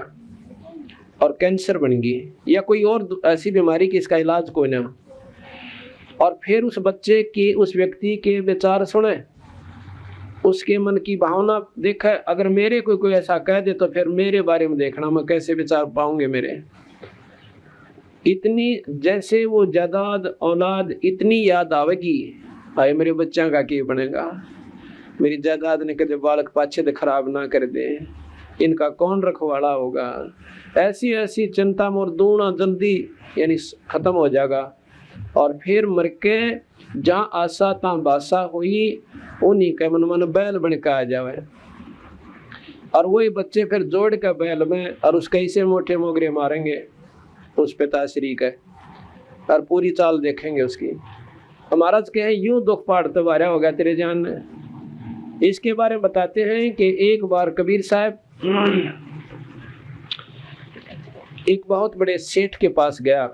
और कैंसर बन गई या कोई और ऐसी बीमारी की इसका इलाज कोई ना, और फिर उस बच्चे की, उस व्यक्ति के विचार सुने, उसके मन की भावना देखा। अगर मेरे कोई ऐसा कह दे तो फिर मेरे बारे में देखना, मैं कैसे विचार पाऊंगे मेरे। इतनी जैसे वो जायदाद औलाद इतनी याद आवेगी, भाई मेरे बच्चा का क्या बनेगा, मेरी जायदाद ने कदे बालक पाछे तो खराब ना कर दे, इनका कौन रखवाला होगा। ऐसी ऐसी चिंता मोर दूना जल्दी यानी खत्म हो जाएगा। और फिर मर के जहाँ आशा ता बासा हुई, उन्हीं के मन बैल बन के आ जावे, और वही बच्चे फिर जोड़ के बैल में और उसके ऐसे मोटे मोगरे मारेंगे उस पिताश्री के, और पूरी चाल देखेंगे उसकी। हमारा कहे यूं दुख पाड़ते वारा होगा तेरे जान में। इसके बारे में बताते हैं कि एक बार कबीर साहब एक बहुत बड़े सेठ के पास गया।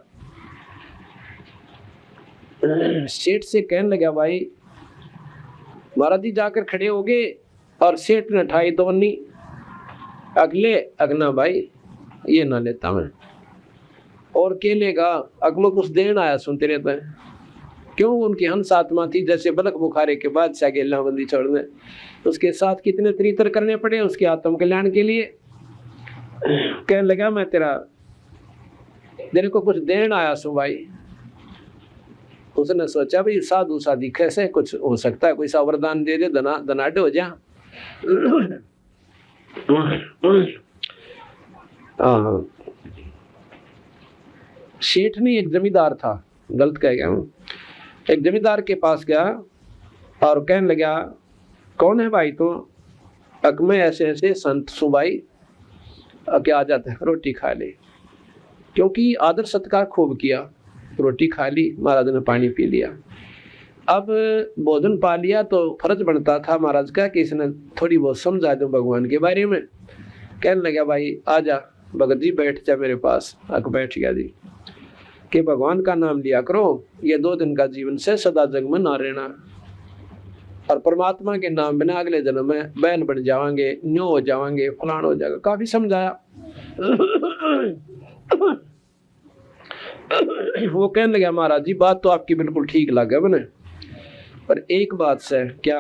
सेठ से कहने लगा, भाई महाराज जी जाकर खड़े हो गए, और सेठ ने ठाई दोनी अगले अगना, भाई ये ना लेता मैं, और केलेगा अगम कुछ देन आया सुन तेरे पे। क्यों? उनकी हंस आत्मा थी, जैसे बलक बुखारे के बाद से गेला बंदी छोड़ने, उसके साथ कितने तरीतर करने पड़े उसके आत्म कल्याण के लिए। कहने लगा मैं तेरे को कुछ देन आया सु भाई। उसने सोचा भाई साधु साधी कैसे कुछ हो सकता है, कोई सा वरदान दे दे, दनाडे हो जा। सेठ ने एक जमींदार था, गलत कह गया हूँ, एक जमींदार के पास गया और कहने लगा, कौन है भाई तू? मैं ऐसे ऐसे संत सु भाई, क्या आ जाता है, रोटी खा ले। क्योंकि आदर सत्कार खूब किया, रोटी खा ली, महाराज ने पानी पी लिया। अब भोजन पा लिया तो फर्ज बनता था महाराज का कि इसने थोड़ी बहुत समझा दो भगवान के बारे में। कहने लगा, भाई आजा भगत जी बैठ जा मेरे पास। आके बैठ गया जी कि भगवान का नाम लिया करो, ये 2 दिन का जीवन से सदा जग में ना रहना, और परमात्मा के नाम बिना अगले जन्म में बैल बन जावांगे, न्यो हो जावांगे, फलान हो जाएगा। काफी समझाया। वो कहने लगा, महाराज जी बात तो आपकी बिल्कुल ठीक लगा मैंने, पर एक बात से क्या,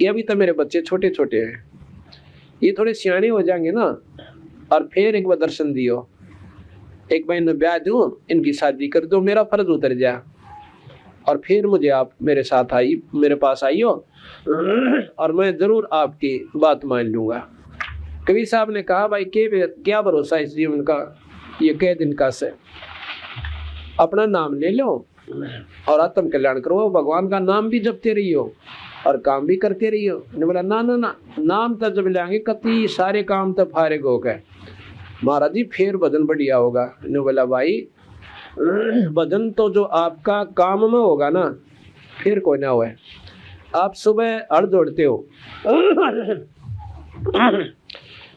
ये अभी तो मेरे बच्चे छोटे छोटे हैं, ये थोड़े सियाने हो जाएंगे ना, और फिर एक बार दर्शन दियो, एक महीने ब्याह दूं, इनकी शादी कर दो, मेरा फर्ज उतर जाए, और फिर मुझे आप मेरे साथ आई, मेरे पास आइयो, और मैं जरूर आपकी बात मान लूंगा। कबीर साहब ने कहा, भाई क्या भरोसा इस जीवन का, ये कई दिन का से, अपना नाम ले लो और आत्म कल्याण करो, भगवान का नाम भी जपते रहियो और काम भी करते रहियो। ने बोला, ना ना ना, नाम तो जब लेंगे कति सारे काम तो फारिग हो गए महाराज जी, फिर भजन बढ़िया होगा। ने बोला, भाई भजन तो जो आपका काम में होगा ना, फिर कोई ना हुआ। आप सुबह हड़ जोड़ते हो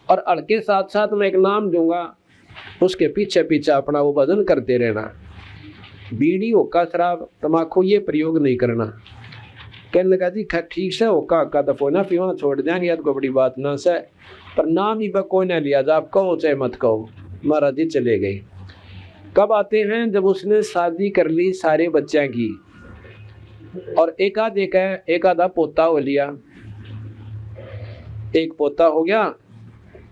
और हड़ के साथ साथ मैं एक नाम दूंगा, उसके पीछे पीछे अपना वो भजन करते रहना। बीड़ी होका शराब तम्बाकू ये प्रयोग नहीं करना। कहने लगा, जी ठीक से होका का दफो ना पीवा, छोड़ देंगे तो कोई बड़ी बात ना से, पर नाम ही कोई ना लिया जा, आप कहो चाहे मत कहो। महाराज जी चले गए। कब आते हैं? जब उसने शादी कर ली सारे बच्चों की, और एक आधा पोता हो लिया। एक पोता हो गया,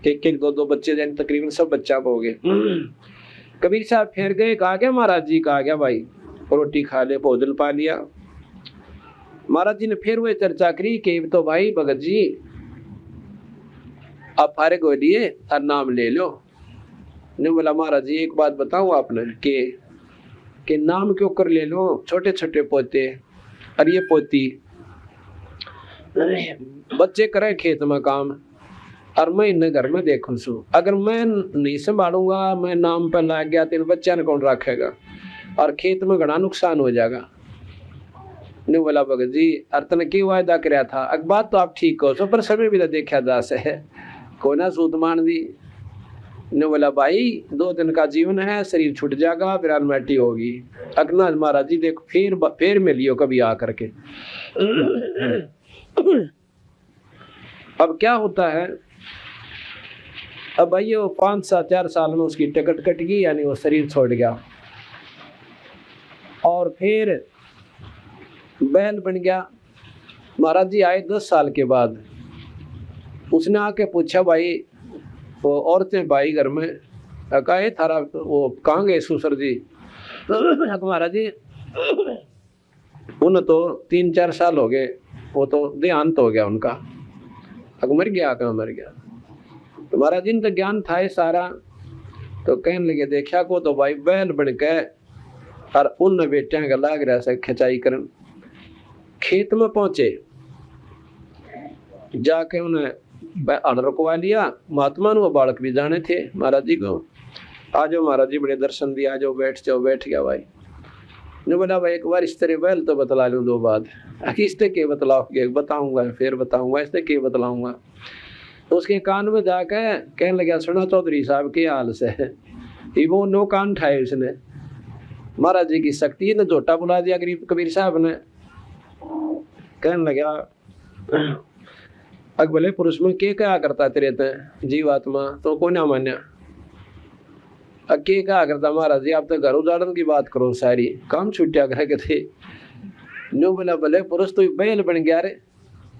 एक एक दो दो बच्चे, यानी तकरीबन सब बच्चा हो गए। कबीर साहब फिर गए, कहा गया महाराज जी, कहा गया भाई रोटी खा ले, भोजन पा लिया। महाराज जी ने फिर वही चर्चा करी कि तो भाई भगत जी आप फारिग हो लिए और नाम ले लो। ने बोला महाराज जी एक बात बताऊं आपने कि नाम क्यों कर ले लो, छोटे छोटे पोते और ये पोती, बच्चे करें खेत में काम और मैं इन्हें घर में देखूं सू, अगर मैं नहीं संभालूंगा, मैं नाम पर लग गया तो बच्चा ने कौन रखेगा और खेत में घना नुकसान हो जाएगा। ने बोला भगत जी अर्तन की वायदा कराया था, अक बात तो आप ठीक कहो सो, पर समय भी तो देखा जा से को ना सूद मान दी। ने बोला भाई 2 दिन का जीवन है, शरीर छूट जाएगा, फिर अनमैटी होगी। अगना महाराज जी देखो फिर मिलियो कभी आ करके। अब क्या होता है, अब भाई वो 5-4 साल में उसकी टिकट कट गई, यानी वो शरीर छोड़ गया और फिर बैल बन गया। महाराज जी आए 10 साल के बाद, उसने आके पूछा भाई वो औरतें भाई घर में, कहा थारा वो कहाँ गए ससुर जी? महाराज जी उन्हें तो 3-4 साल हो गए, वो तो देहांत हो गया उनका। मर गया, कहाँ मर गया? तो महाराज जी ने तो ज्ञान था ही सारा, तो कहने लगे देखा को तो भाई बैल बन के और उन बेटियां का लाग रहा से खिंचाई करन। खेत में पहुंचे, जाके उन्हें रुकवा लिया। महात्मा ने वो बालक भी जाने थे महाराज जी को, आज महाराज जी बड़े दर्शन दिया, आज बैठ जाओ। बैठ गया भाई ने बोला भाई एक बार इस तरह बैल तो बतला लूँ 2 बात, इससे के बतलाओगे? बताऊंगा, फिर बताऊंगा, इससे के बतलाऊंगा। तो उसके कान में जाके कहने लगा सुना चौधरी साहब के हाल से, वो नो कान ठाए उसने। महाराज जी की शक्ति ने झोटा बुला दिया कबीर साहब ने। कहने लगा अकबले पुरुष में के क्या करता तेरे ते जीवात्मा तो को ना मान्या, के क्या करता महाराज जी? आप तो घर उजाड़न की बात करो, सारी काम छुट्टिया कर थे। नो बोला भले पुरुष तो बैल बन गया रे,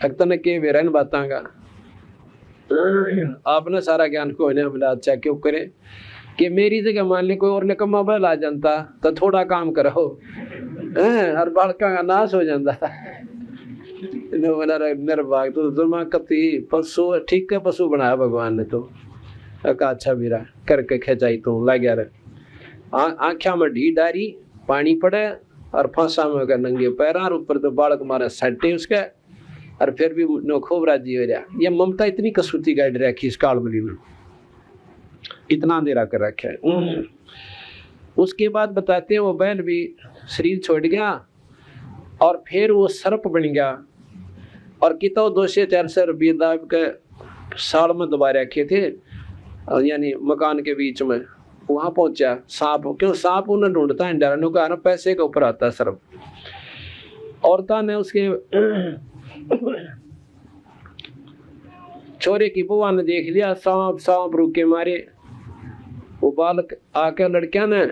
अक्तन के बेरन बातां का आपने सारा ज्ञान को ने बोला अच्छा क्यों करे कि मेरी जगह मान ले कोई और ने कमा बैल आ जानता तो थोड़ा काम करो हर बालका का नाश हो जाता। निर्भाग तो दुर्मा कति पशु ठीक है, पशु बनाया भगवान ने तो अच्छा बीरा करके खिंचाई तो लग गया। आँखा में ढी डारी पानी पड़े और फांसा में का नंगे पैर ऊपर तो बालक मारे सट्टे उसके और फिर भी नो खूब राजी हो रहा। ये ममता इतनी कसूती गाइड रखी इस कालबली में, इतना अंधेरा कर रखा है। उसके बाद बताते हैं वो बैल भी शरीर छोड़ गया और फिर वो सर्प बन गया और कितो 200-400 रुपये दाब के साल में दबा रखे थे, यानी मकान के बीच में। वहां पहुंचा सांप, क्यों सांप उन्हें ढूंढता है डरने का, पैसे के ऊपर आता है सर्प। औरता ने उसके छोरे की बुआ ने देख लिया, सांप सांप रुके मारे। वो बालक आके लड़किया ने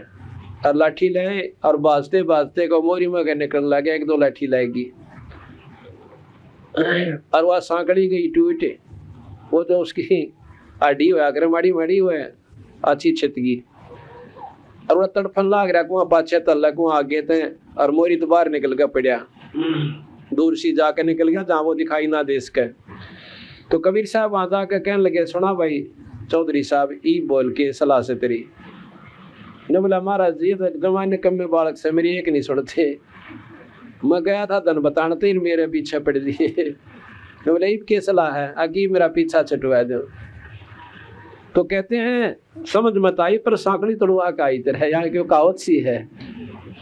और लाठी लाए और बाजते बाजते को मोरी में निकल लगे, 1-2 लाठी लाएगी और वह सांकड़ी गई टूट, वो तो उसकी आडी हुआ कर माड़ी माड़ी हुआ अच्छी छितगी और वह तड़फन लाग रहा कुआ पाछे तल्ला कुआ आगे थे और मोरी तो बाहर निकल गया पड़ा, दूर सी जाके निकल गया जहाँ वो दिखाई ना दे सके। तो कबीर साहब वहां जाकर कहने लगे सुना भाई चौधरी साहब ई बोल के सलाह से तेरी। ने बोला महाराज जी तो जमाने कम में बालक से मेरी एक नहीं सुनते, मैं गया था धन बताने तो मेरे पीछे पड़ दिए। बोले ईब के सलाह है आगे मेरा पीछा छटवा दो। तो कहते हैं समझ मत आई पर सांकड़ी तड़ुआ का आई तरह, यहाँ की कहावत सी है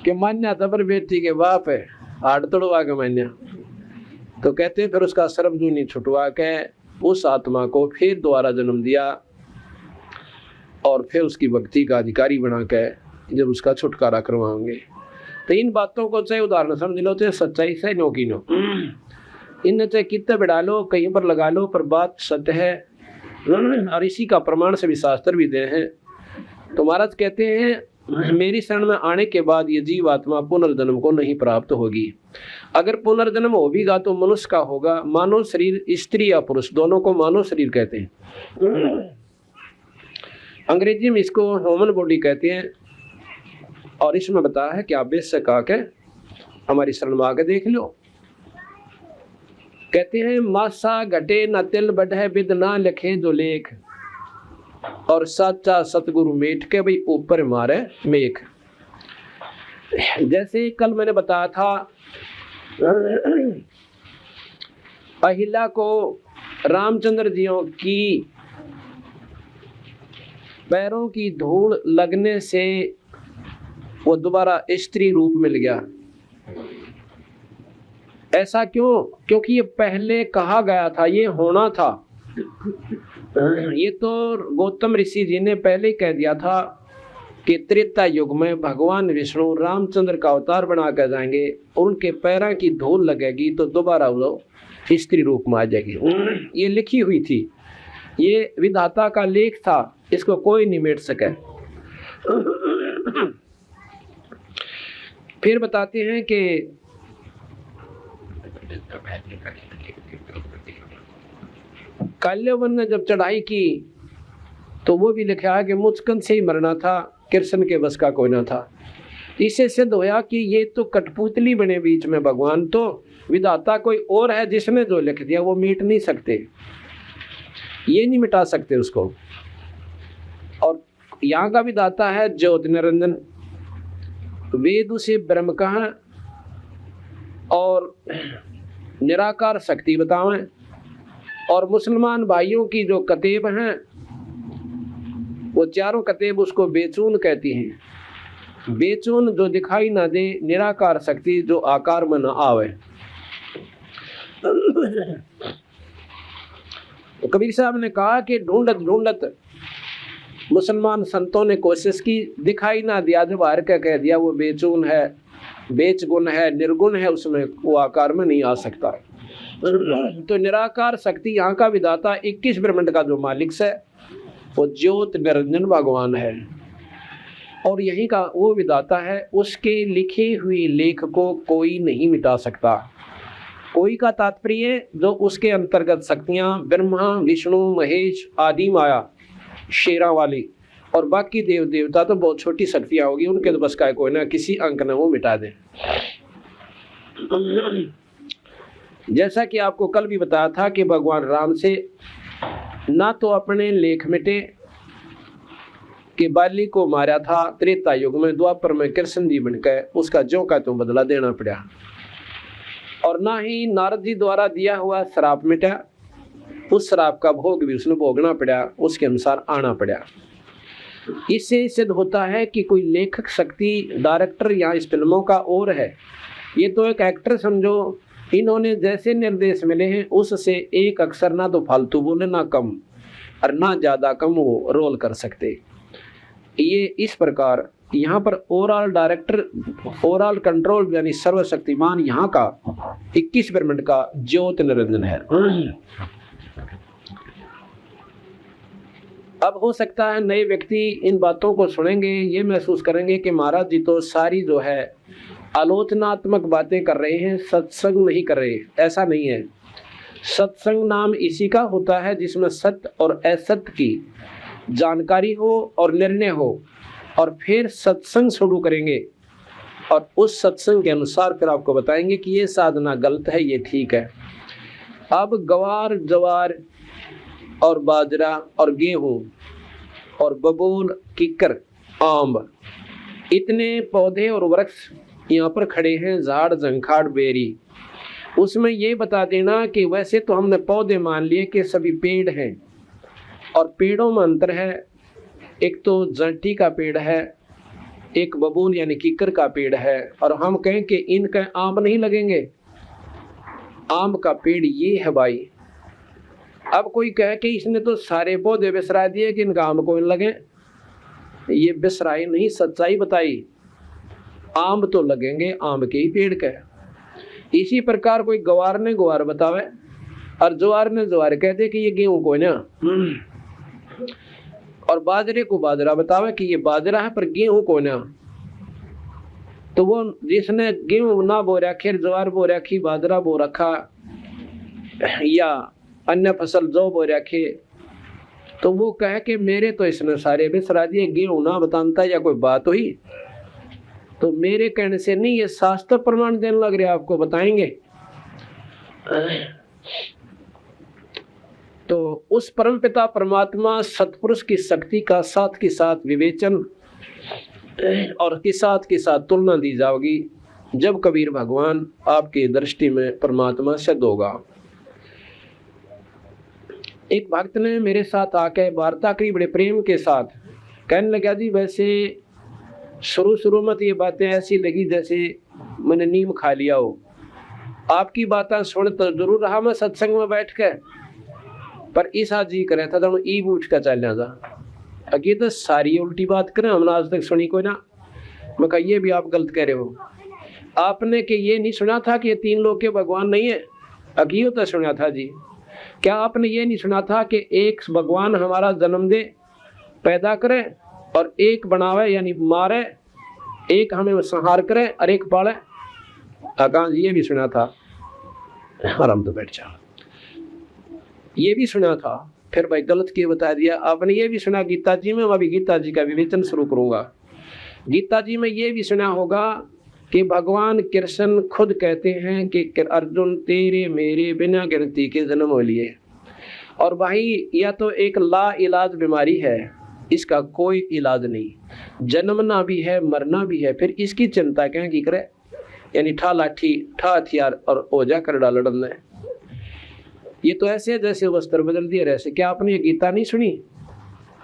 कि मान्या था पर बेटी के बाप है हाड तड़ुआ का मान्या। तो कहते हैं फिर उसका सर्वजूनी छुटवा के उस आत्मा को फिर दोबारा जन्म दिया और फिर उसकी भक्ति का अधिकारी बना के जब उसका छुटकारा करवाएंगे। तो इन बातों को चाहे उदाहरण समझ लो, चाहे सच्चाई से नो की नो, इन चाहे कितने बढ़ा लो कहीं पर लगा लो, पर बात सत्य है और इसी का प्रमाण से भी शास्त्र भी दे हैं। तो महाराज कहते हैं मेरी शरण में आने के बाद ये जीव आत्मा पुनर्जन्म को नहीं प्राप्त होगी। अगर पुनर्जन्म होगा तो मनुष्य का होगा। मानव शरीर स्त्री या पुरुष दोनों को मानव शरीर कहते हैं। अंग्रेजी में इसको ह्यूमन बॉडी कहते हैं। और इसमें बताया है कि आप बेशक आके हमारी शरण में आके देख लो। कहते हैं मासा घटे न तिल बढ़े बिद ना लिखे जो लेख, और साचा सतगुरु मेट के भाई ऊपर मारे मेघ। जैसे कल मैंने बताया था अहिल्या को रामचंद्र जियों की पैरों की धूल लगने से वो दोबारा स्त्री रूप मिल गया। ऐसा क्यों? क्योंकि ये पहले कहा गया था, ये होना था। ये तो गौतम ऋषि जी ने पहले ही कह दिया था कि त्रेता युग में भगवान विष्णु रामचंद्र का अवतार बना कर जाएंगे और उनके पैरों की धूल लगेगी तो दोबारा वो स्त्री रूप में आ जाएगी। ये लिखी हुई थी, ये विधाता का लेख था, इसको कोई नहीं मिट सके। फिर बताते हैं कि काल्यवन ने जब चढ़ाई की तो वो भी लिखा है कि मुचकन से ही मरना था, कृष्ण के बस का कोई ना था। इससे सिद्ध होया कि ये तो कठपुतली बने बीच में, भगवान तो विधाता कोई और है जिसने जो लिख दिया वो मिट नहीं सकते, ये नहीं मिटा सकते उसको। और यहाँ का विधाता है ज्योति निरंजन, वेद उसे ब्रह्म कहा और निराकार शक्ति बतावें। और मुसलमान भाइयों की जो कतेब हैं वो चारों कतेब उसको बेचून कहती हैं। बेचून जो दिखाई ना दे, निराकार शक्ति जो आकार में न आवे। कबीर साहब ने कहा कि ढूंढत ढूंढत मुसलमान संतों ने कोशिश की, दिखाई ना दिया, जब हार के कह दिया वो बेचून है, बेच गुण है, निर्गुण है, उसमें वो आकार में नहीं आ सकता। तो निराकार शक्ति यहाँ का विधाता 21 ब्रह्मांड का जो मालिक है वो ज्योत निरंजन भगवान है। और यही का वो विधाता है, उसके लिखे हुए लेख को कोई नहीं मिटा सकता। कोई का तात्पर्य जो उसके अंतर्गत शक्तियां ब्रह्मा विष्णु महेश आदि माया शेरा वाली और बाकी देव देवता तो बहुत छोटी शक्तियां होगी, उनके तो बस का कोई ना किसी अंक ने वो मिटा दे। जैसा कि आपको कल भी बताया था कि भगवान राम से ना तो अपने लेख मिटे कि बाली को मारा था त्रेता युग में, द्वापर में कृष्ण जी बनकर उसका ज्यों का तो बदला देना पड़ा, और ना ही नारद जी द्वारा दिया हुआ श्राप मिटा, उस श्राप का भोग भी उसने भोगना पड़ा, उसके अनुसार आना पड़ा। इससे सिद्ध होता है कि कोई लेखक शक्ति डायरेक्टर या इस फिल्मों का और है, ये तो एक एक्टर समझो। इन्होंने जैसे निर्देश मिले हैं उससे एक अक्षर ना तो फालतू बोले ना कम और ना ज्यादा कम वो रोल कर सकते। ये इस प्रकार यहाँ पर ओवरऑल डायरेक्टर, ओवरऑल कंट्रोल यानी सर्वशक्तिमान यहाँ का 21 ब्रह्मांड का ज्योत निरंजन है। अब हो सकता है नए व्यक्ति इन बातों को सुनेंगे, ये महसूस करेंगे कि महाराज जी तो सारी जो है आलोचनात्मक बातें कर रहे हैं, सत्संग नहीं कर रहे। ऐसा नहीं है। सत्संग नाम इसी का होता है जिसमें सत्य और असत्य की जानकारी हो और निर्णय हो, और फिर सत्संग शुरू करेंगे और उस सत्संग के अनुसार फिर आपको बताएंगे कि ये साधना गलत है, ये ठीक है। अब गवार जवार और बाजरा और गेहूं और बबूल किक्कर आम इतने पौधे और वृक्ष यहाँ पर खड़े हैं, झाड़ झंखाड़ बेरी, उसमें ये बता देना कि वैसे तो हमने पौधे मान लिए कि सभी पेड़ हैं और पेड़ों में अंतर है। एक तो जंटी का पेड़ है, एक बबूल यानी किक्कर का पेड़ है, और हम कहें कि इनका आम नहीं लगेंगे। आम का पेड़ ये है भाई। अब कोई कहे कि इसने तो सारे पौधे बिसरा दिए कि इनका आम को लगे, ये बिसराई नहीं, सच्चाई बताई। आम तो लगेंगे आम के ही पेड़ के। इसी प्रकार कोई गवार ने गवार बतावे और ज्वार ने ज्वार कह दे कि ये गेहूं को ना, और बाजरे को बाजरा बतावे कि ये बाजरा है पर गेहूं को ना। तो वो जिसने गेहूं ना बो रखे, ज्वार बो रखी, बाजरा बो रखा या अन्य फसल जो बो रखे, तो वो कहे कि मेरे तो इसने सारे बिसरा दिए, गेहूं ना बताता या कोई बात हुई। तो मेरे कहने से नहीं, ये शास्त्र प्रमाण देने लग रहे, आपको बताएंगे। तो उस परमपिता परमात्मा सतपुरुष की शक्ति का साथ के साथ विवेचन और के साथ तुलना दी जाओगी जब कबीर भगवान आपकी दृष्टि में परमात्मा सिद्ध होगा। एक भक्त ने मेरे साथ आके वार्ता करी बड़े प्रेम के साथ, कहने लगा जी वैसे शुरू में तो ये बातें ऐसी लगी जैसे मैंने नीम खा लिया हो। आपकी बातें सुन तो जरूर रहा मैं सत्संग में बैठ के, पर ईसा जी करे था तो ईब उठ कर चल जा। अगे तो सारी उल्टी बात करें, हमने आज तक सुनी कोई ना। मैं कहा ये भी आप गलत कह रहे हो। आपने कि ये नहीं सुना था कि ये तीन लोग के भगवान नहीं है? अगियो तो सुना था जी। क्या आपने ये नहीं सुना था कि एक भगवान हमारा जन्म दे, पैदा करे और एक बनावे यानी मारे, एक हमें संहार करे और एक पाले? आकाश ये भी सुना था। आराम तो बैठ जाओ। ये भी सुना था। फिर भाई गलत क्यों बता दिया आपने? ये भी सुना गीता जी में, मैं अभी गीता जी का विवेचन शुरू करूंगा। गीता जी में ये भी सुना होगा कि भगवान कृष्ण खुद कहते हैं कि अर्जुन तेरे मेरे बिना गिनती के जन्म हो लिए। और भाई या तो एक ला इलाज बीमारी है, इसका कोई इलाज नहीं, जन्मना भी है मरना भी है, फिर इसकी चिंता क्या की करे? यानी ठा लाठी ठा हथियार और ओजा कर डाल लड़ना है। ये तो ऐसे जैसे वस्त्र बदल दिए ऐसे। क्या आपने ये गीता नहीं सुनी?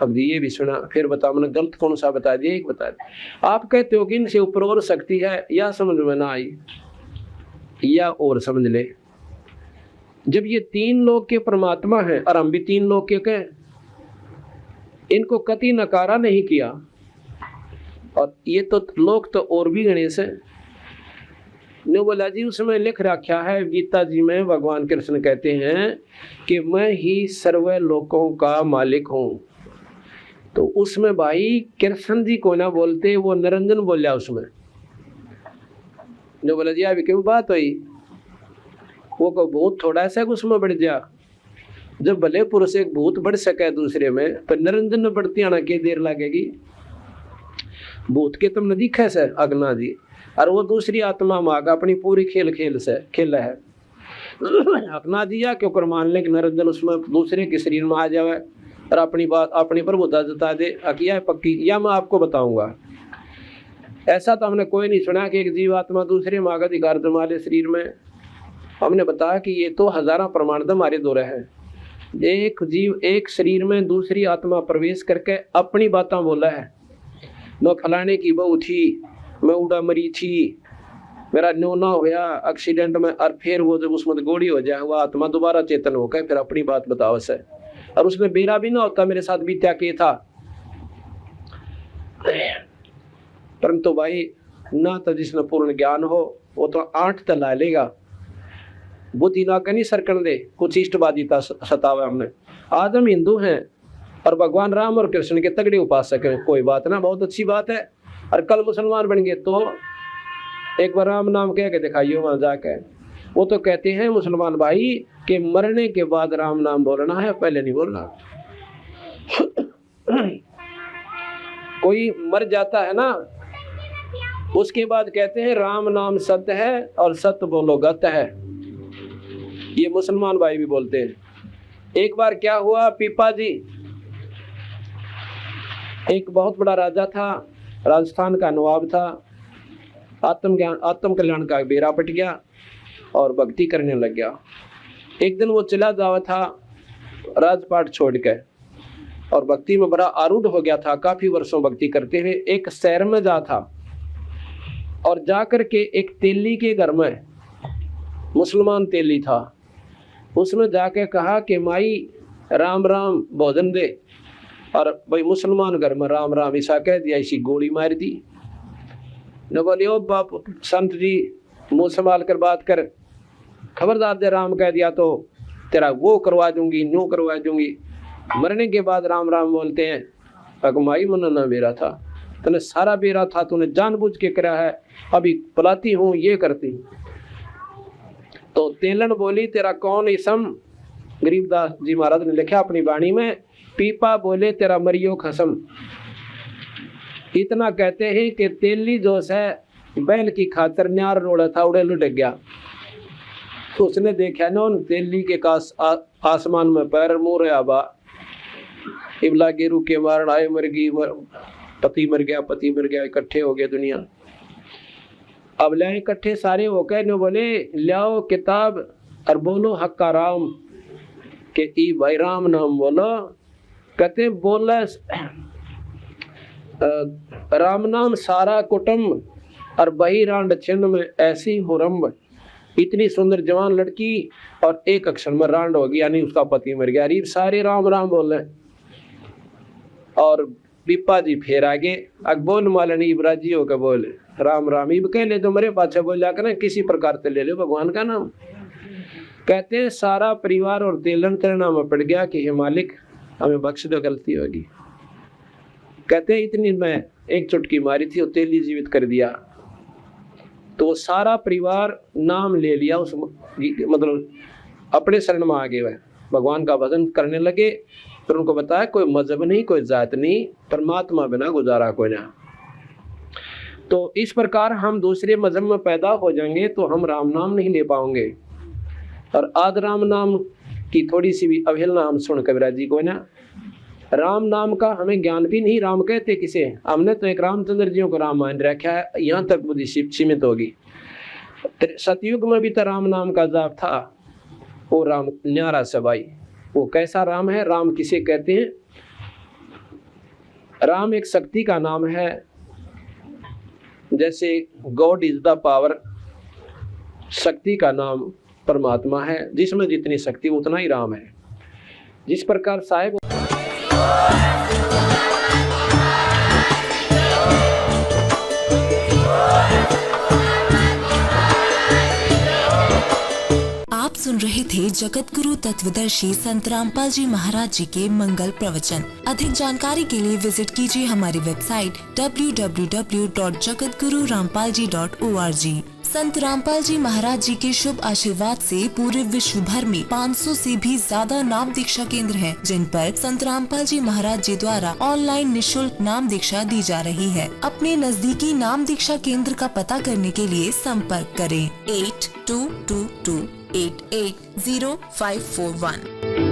अब ये भी सुना। फिर बताओ मैंने गलत कौन सा बता दिया? एक बता दिया। आप कहते हो कि इनसे ऊपर और शक्ति है, या समझ में ना आई या और समझ ले। जब ये तीन लोग के परमात्मा है और हम भी तीन लोग के कहें, इनको कति नकारा नहीं किया। और ये तो लोग तो और भी गणेश है ने बोला जी, उसमें लिख रखा है गीता जी में, भगवान कृष्ण कहते हैं कि मैं ही सर्व लोकों का मालिक हूँ। तो उसमें भाई कृष्ण जी को ना बोलते, वो निरंजन बोल जाए उसमें। जो बोला जी अभी क्यों बात हुई, वो को भूत थोड़ा सा उसमें बढ़ जा। जब भले पुरुष एक भूत बढ़ सके दूसरे में, तो निरंजन में बढ़ती आना के देर लगेगी। भूत के तुम नदी कैसे अगना जी, और वो दूसरी आत्मा माग अपनी पूरी खेल से खेल है। अपना दिया क्यों कर मान ले कि निरंजन उसमें दूसरे के शरीर में आ जाए और अपनी बात अपनी प्रभुता जता दे। अकिया है पक्की, या मैं आपको बताऊंगा। ऐसा तो हमने कोई नहीं सुना कि एक जीवात्मा दूसरे माग अधिकार जमा ले शरीर में। हमने बताया कि ये तो हजारों प्रमाण हमारे दौरे हैं। एक जीव एक शरीर में दूसरी आत्मा प्रवेश करके अपनी बातें बोला है। न फलाने की बहू थी, मैं उड़ा मरी थी, मेरा न्योना होया एक्सीडेंट में, और फिर वो जब उसमें गोली हो जाए वो आत्मा दोबारा चेतन होकर फिर अपनी बात बताओ से। और उसमें बेरा भी ना होता मेरे साथ बीत्या के था। परंतु भाई ना तो जिसने पूर्ण ज्ञान हो वो तो 8 तला लेगा, बुद्धि ना कहीं सरकन दे, कुछ इष्टवादिता सतावे हमने। आज हम हिंदू हैं और भगवान राम और कृष्ण के तगड़े उपासक हैं, कोई बात ना, बहुत अच्छी बात है। और कल मुसलमान बन गए तो एक बार राम नाम कह के दिखाइए वहां जाके। वो तो कहते हैं मुसलमान भाई कि मरने के बाद राम नाम बोलना है, पहले नहीं बोलना। कोई मर जाता है ना, उसके बाद कहते हैं राम नाम सत्य है और सत्य बोलो गत है। ये मुसलमान भाई भी बोलते हैं। एक बार क्या हुआ, पीपा जी एक बहुत बड़ा राजा था, राजस्थान का नवाब था, आत्म कल्याण का बेरा पट गया और भक्ति करने लग गया। एक दिन वो चला जावा था राजपाट छोड़ के और भक्ति में बड़ा आरूढ़ हो गया था। काफी वर्षों भक्ति करते हुए एक शहर में जा था और जाकर के एक तेली के घर में, मुसलमान तेली था, उसमें जाके कहा कि माई राम राम भोजन दे। और भाई मुसलमान घर में राम राम ऐसा कह दिया, इसी गोली मार दी। न बोले ओ बाप संत जी मुंह संभाल कर बात कर, खबरदार दे राम कह दिया तो तेरा वो करवा दूंगी, न्यू करवा दूंगी। मरने के बाद राम राम बोलते हैं अगमाई मन ना बेरा था, तने सारा बेरा था, तूने जानबूझ के करा है, अभी पलाती हूँ ये करती। तो तेलन बोली तेरा कौन इसम, गरीबदास जी महाराज ने लिखा अपनी वाणी में, पीपा बोले तेरा मरियो खसम। इतना कहते हैं कि तेली जो है बैल की खातर न्यार रोड़ा था, उड़े लुढ़क गया। तो उसने देखा ना उन तेली के कास आसमान में पैर मुँह रहा बा, इबला गेरू के मारण आए मरगी पति मर गया, इकट्ठे हो गए दुनिया। अब ले इकट्ठे सारे हो गए न, बोले लाओ किताब और बोलो हक्का राम, के ई भाई राम नाम बोलो। कहते बोला राम नाम सारा कुटुम्ब, और बही रांड छिन्न में ऐसी हुरम्ब। इतनी सुंदर जवान लड़की और एक अक्षर में रांड हो गई, यानी उसका पति मर गया। अरीब सारे राम राम बोले। और बिप्पा जी फिर आगे अकबोल मालनी इब्राजी होकर बोले राम राम। इब कह ले तो मेरे पाछे बोल जाकर ना किसी प्रकार से ले लो भगवान का नाम। कहते हैं सारा परिवार और तेलन तेरे नाम में पड़ गया कि हे मालिक हमें बख्श दो, गलती होगी। कहते हैं इतनी मैं एक चुटकी मारी थी और तेली जीवित कर दिया। तो सारा परिवार नाम ले लिया, उस मतलब अपने शरण में आ गए, वह भगवान का भजन करने लगे। फिर उनको बताया कोई मजहब नहीं, कोई जात नहीं, परमात्मा बिना गुजारा कोई ना। तो इस प्रकार हम दूसरे मजहब में पैदा हो जाएंगे तो हम राम नाम नहीं ले पाएंगे। और आज राम नाम की थोड़ी सी भी अवहेलना हम सुन कबीरा जी को ना, राम नाम का हमें ज्ञान भी नहीं। राम कहते किसे, हमने तो एक रामचंद्र जी को राम मान रखा है, यहाँ तक बुद्धि सीमित होगी। सतयुग में भी तो राम नाम का जाप था, वो राम न्यारा सबाई। वो कैसा राम है, राम किसे कहते हैं? राम एक शक्ति का नाम है, जैसे गॉड इज द पावर, शक्ति का नाम परमात्मा है, जिसमें जितनी शक्ति उतना ही राम है। जिस प्रकार साहेब आप सुन रहे थे जगत गुरु तत्वदर्शी संत रामपाल जी महाराज जी के मंगल प्रवचन। अधिक जानकारी के लिए विजिट कीजिए हमारी वेबसाइट www.jagatgururampalji.org। संत रामपाल जी महाराज जी के शुभ आशीर्वाद से पूरे विश्व भर में 500 से भी ज्यादा नाम दीक्षा केंद्र हैं, जिन पर संत रामपाल जी महाराज जी द्वारा ऑनलाइन निशुल्क नाम दीक्षा दी जा रही है। अपने नजदीकी नाम दीक्षा केंद्र का पता करने के लिए संपर्क करें 8222880541।